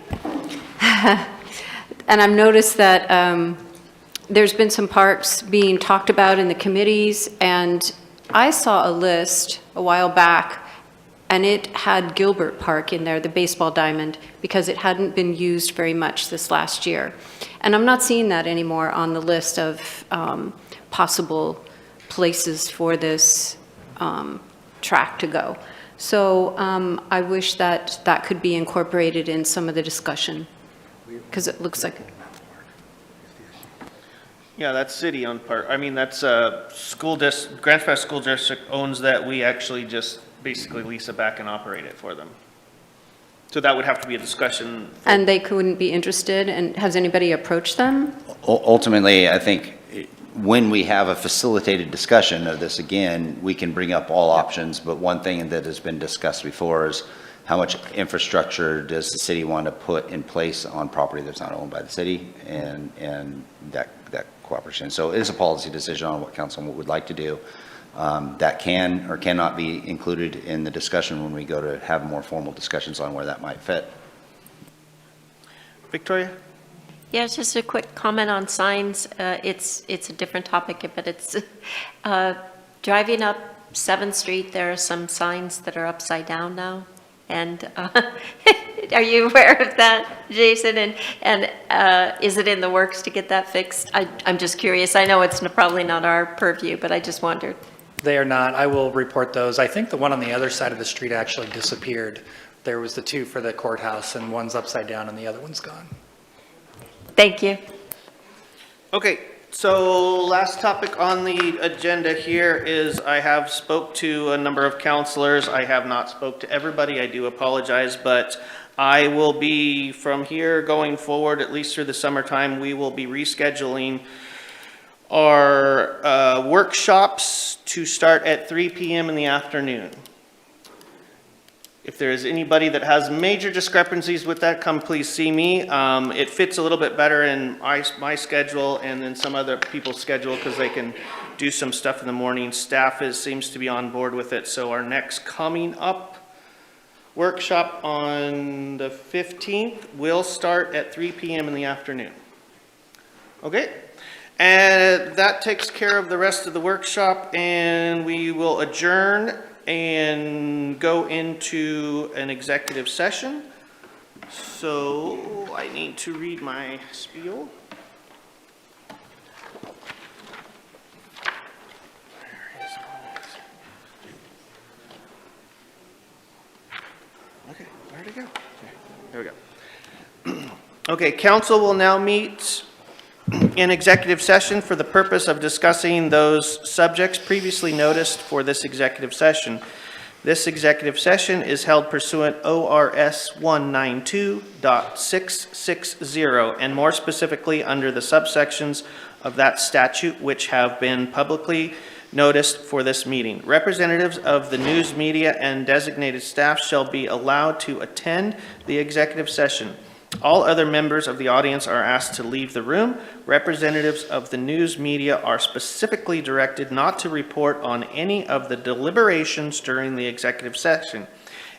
And I've noticed that there's been some parks being talked about in the committees, and I saw a list a while back, and it had Gilbert Park in there, the baseball diamond, because it hadn't been used very much this last year. And I'm not seeing that anymore on the list of possible places for this track to go. So I wish that that could be incorporated in some of the discussion, because it looks like, Yeah, that's city-owned part. I mean, that's Grants Pass School District owns that. We actually just basically lease it back and operate it for them. So that would have to be a discussion. and they couldn't be interested, and has anybody approached them? Ultimately, I think when we have a facilitated discussion of this again, we can bring up all options, but one thing that has been discussed before is how much infrastructure does the city want to put in place on property that's not owned by the city, and that cooperation. So it is a policy decision on what council would like to do. That can or cannot be included in the discussion when we go to have more formal discussions on where that might fit. Victoria? Yeah, it's just a quick comment on signs. It's a different topic, but it's driving up 7th Street, there are some signs that are upside down now. And are you aware of that, Jason? And is it in the works to get that fixed? I'm just curious. I know it's probably not our purview, but I just wondered. They are not. I will report those. I think the one on the other side of the street actually disappeared. There was the two for the courthouse, and one's upside down and the other one's gone. Thank you. Okay, so last topic on the agenda here is I have spoke to a number of counselors. I have not spoke to everybody. I do apologize, but I will be from here going forward, at least through the summertime, we will be rescheduling our workshops to start at 3 p.m. in the afternoon. If there is anybody that has major discrepancies with that, come please see me. It fits a little bit better in my schedule and then some other people's schedule because they can do some stuff in the morning. Staff seems to be on board with it. So our next coming up workshop on the 15th will start at 3 p.m. in the afternoon. Okay? And that takes care of the rest of the workshop, and we will adjourn and go into an executive session. So I need to read my spiel. Okay, where'd it go? There we go. Okay, council will now meet in executive session for the purpose of discussing those subjects previously noticed for this executive session. This executive session is held pursuant ORS 192.660 and more specifically under the subsections of that statute which have been publicly noticed for this meeting. Representatives of the news media and designated staff shall be allowed to attend the executive session. All other members of the audience are asked to leave the room. Representatives of the news media are specifically directed not to report on any of the deliberations during the executive session,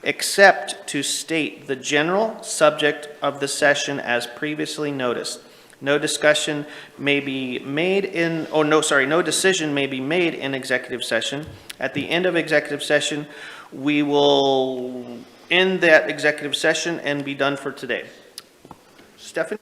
except to state the general subject of the session as previously noticed. No discussion may be made in, no decision may be made in executive session. At the end of executive session, we will end that executive session and be done for today. Stephanie?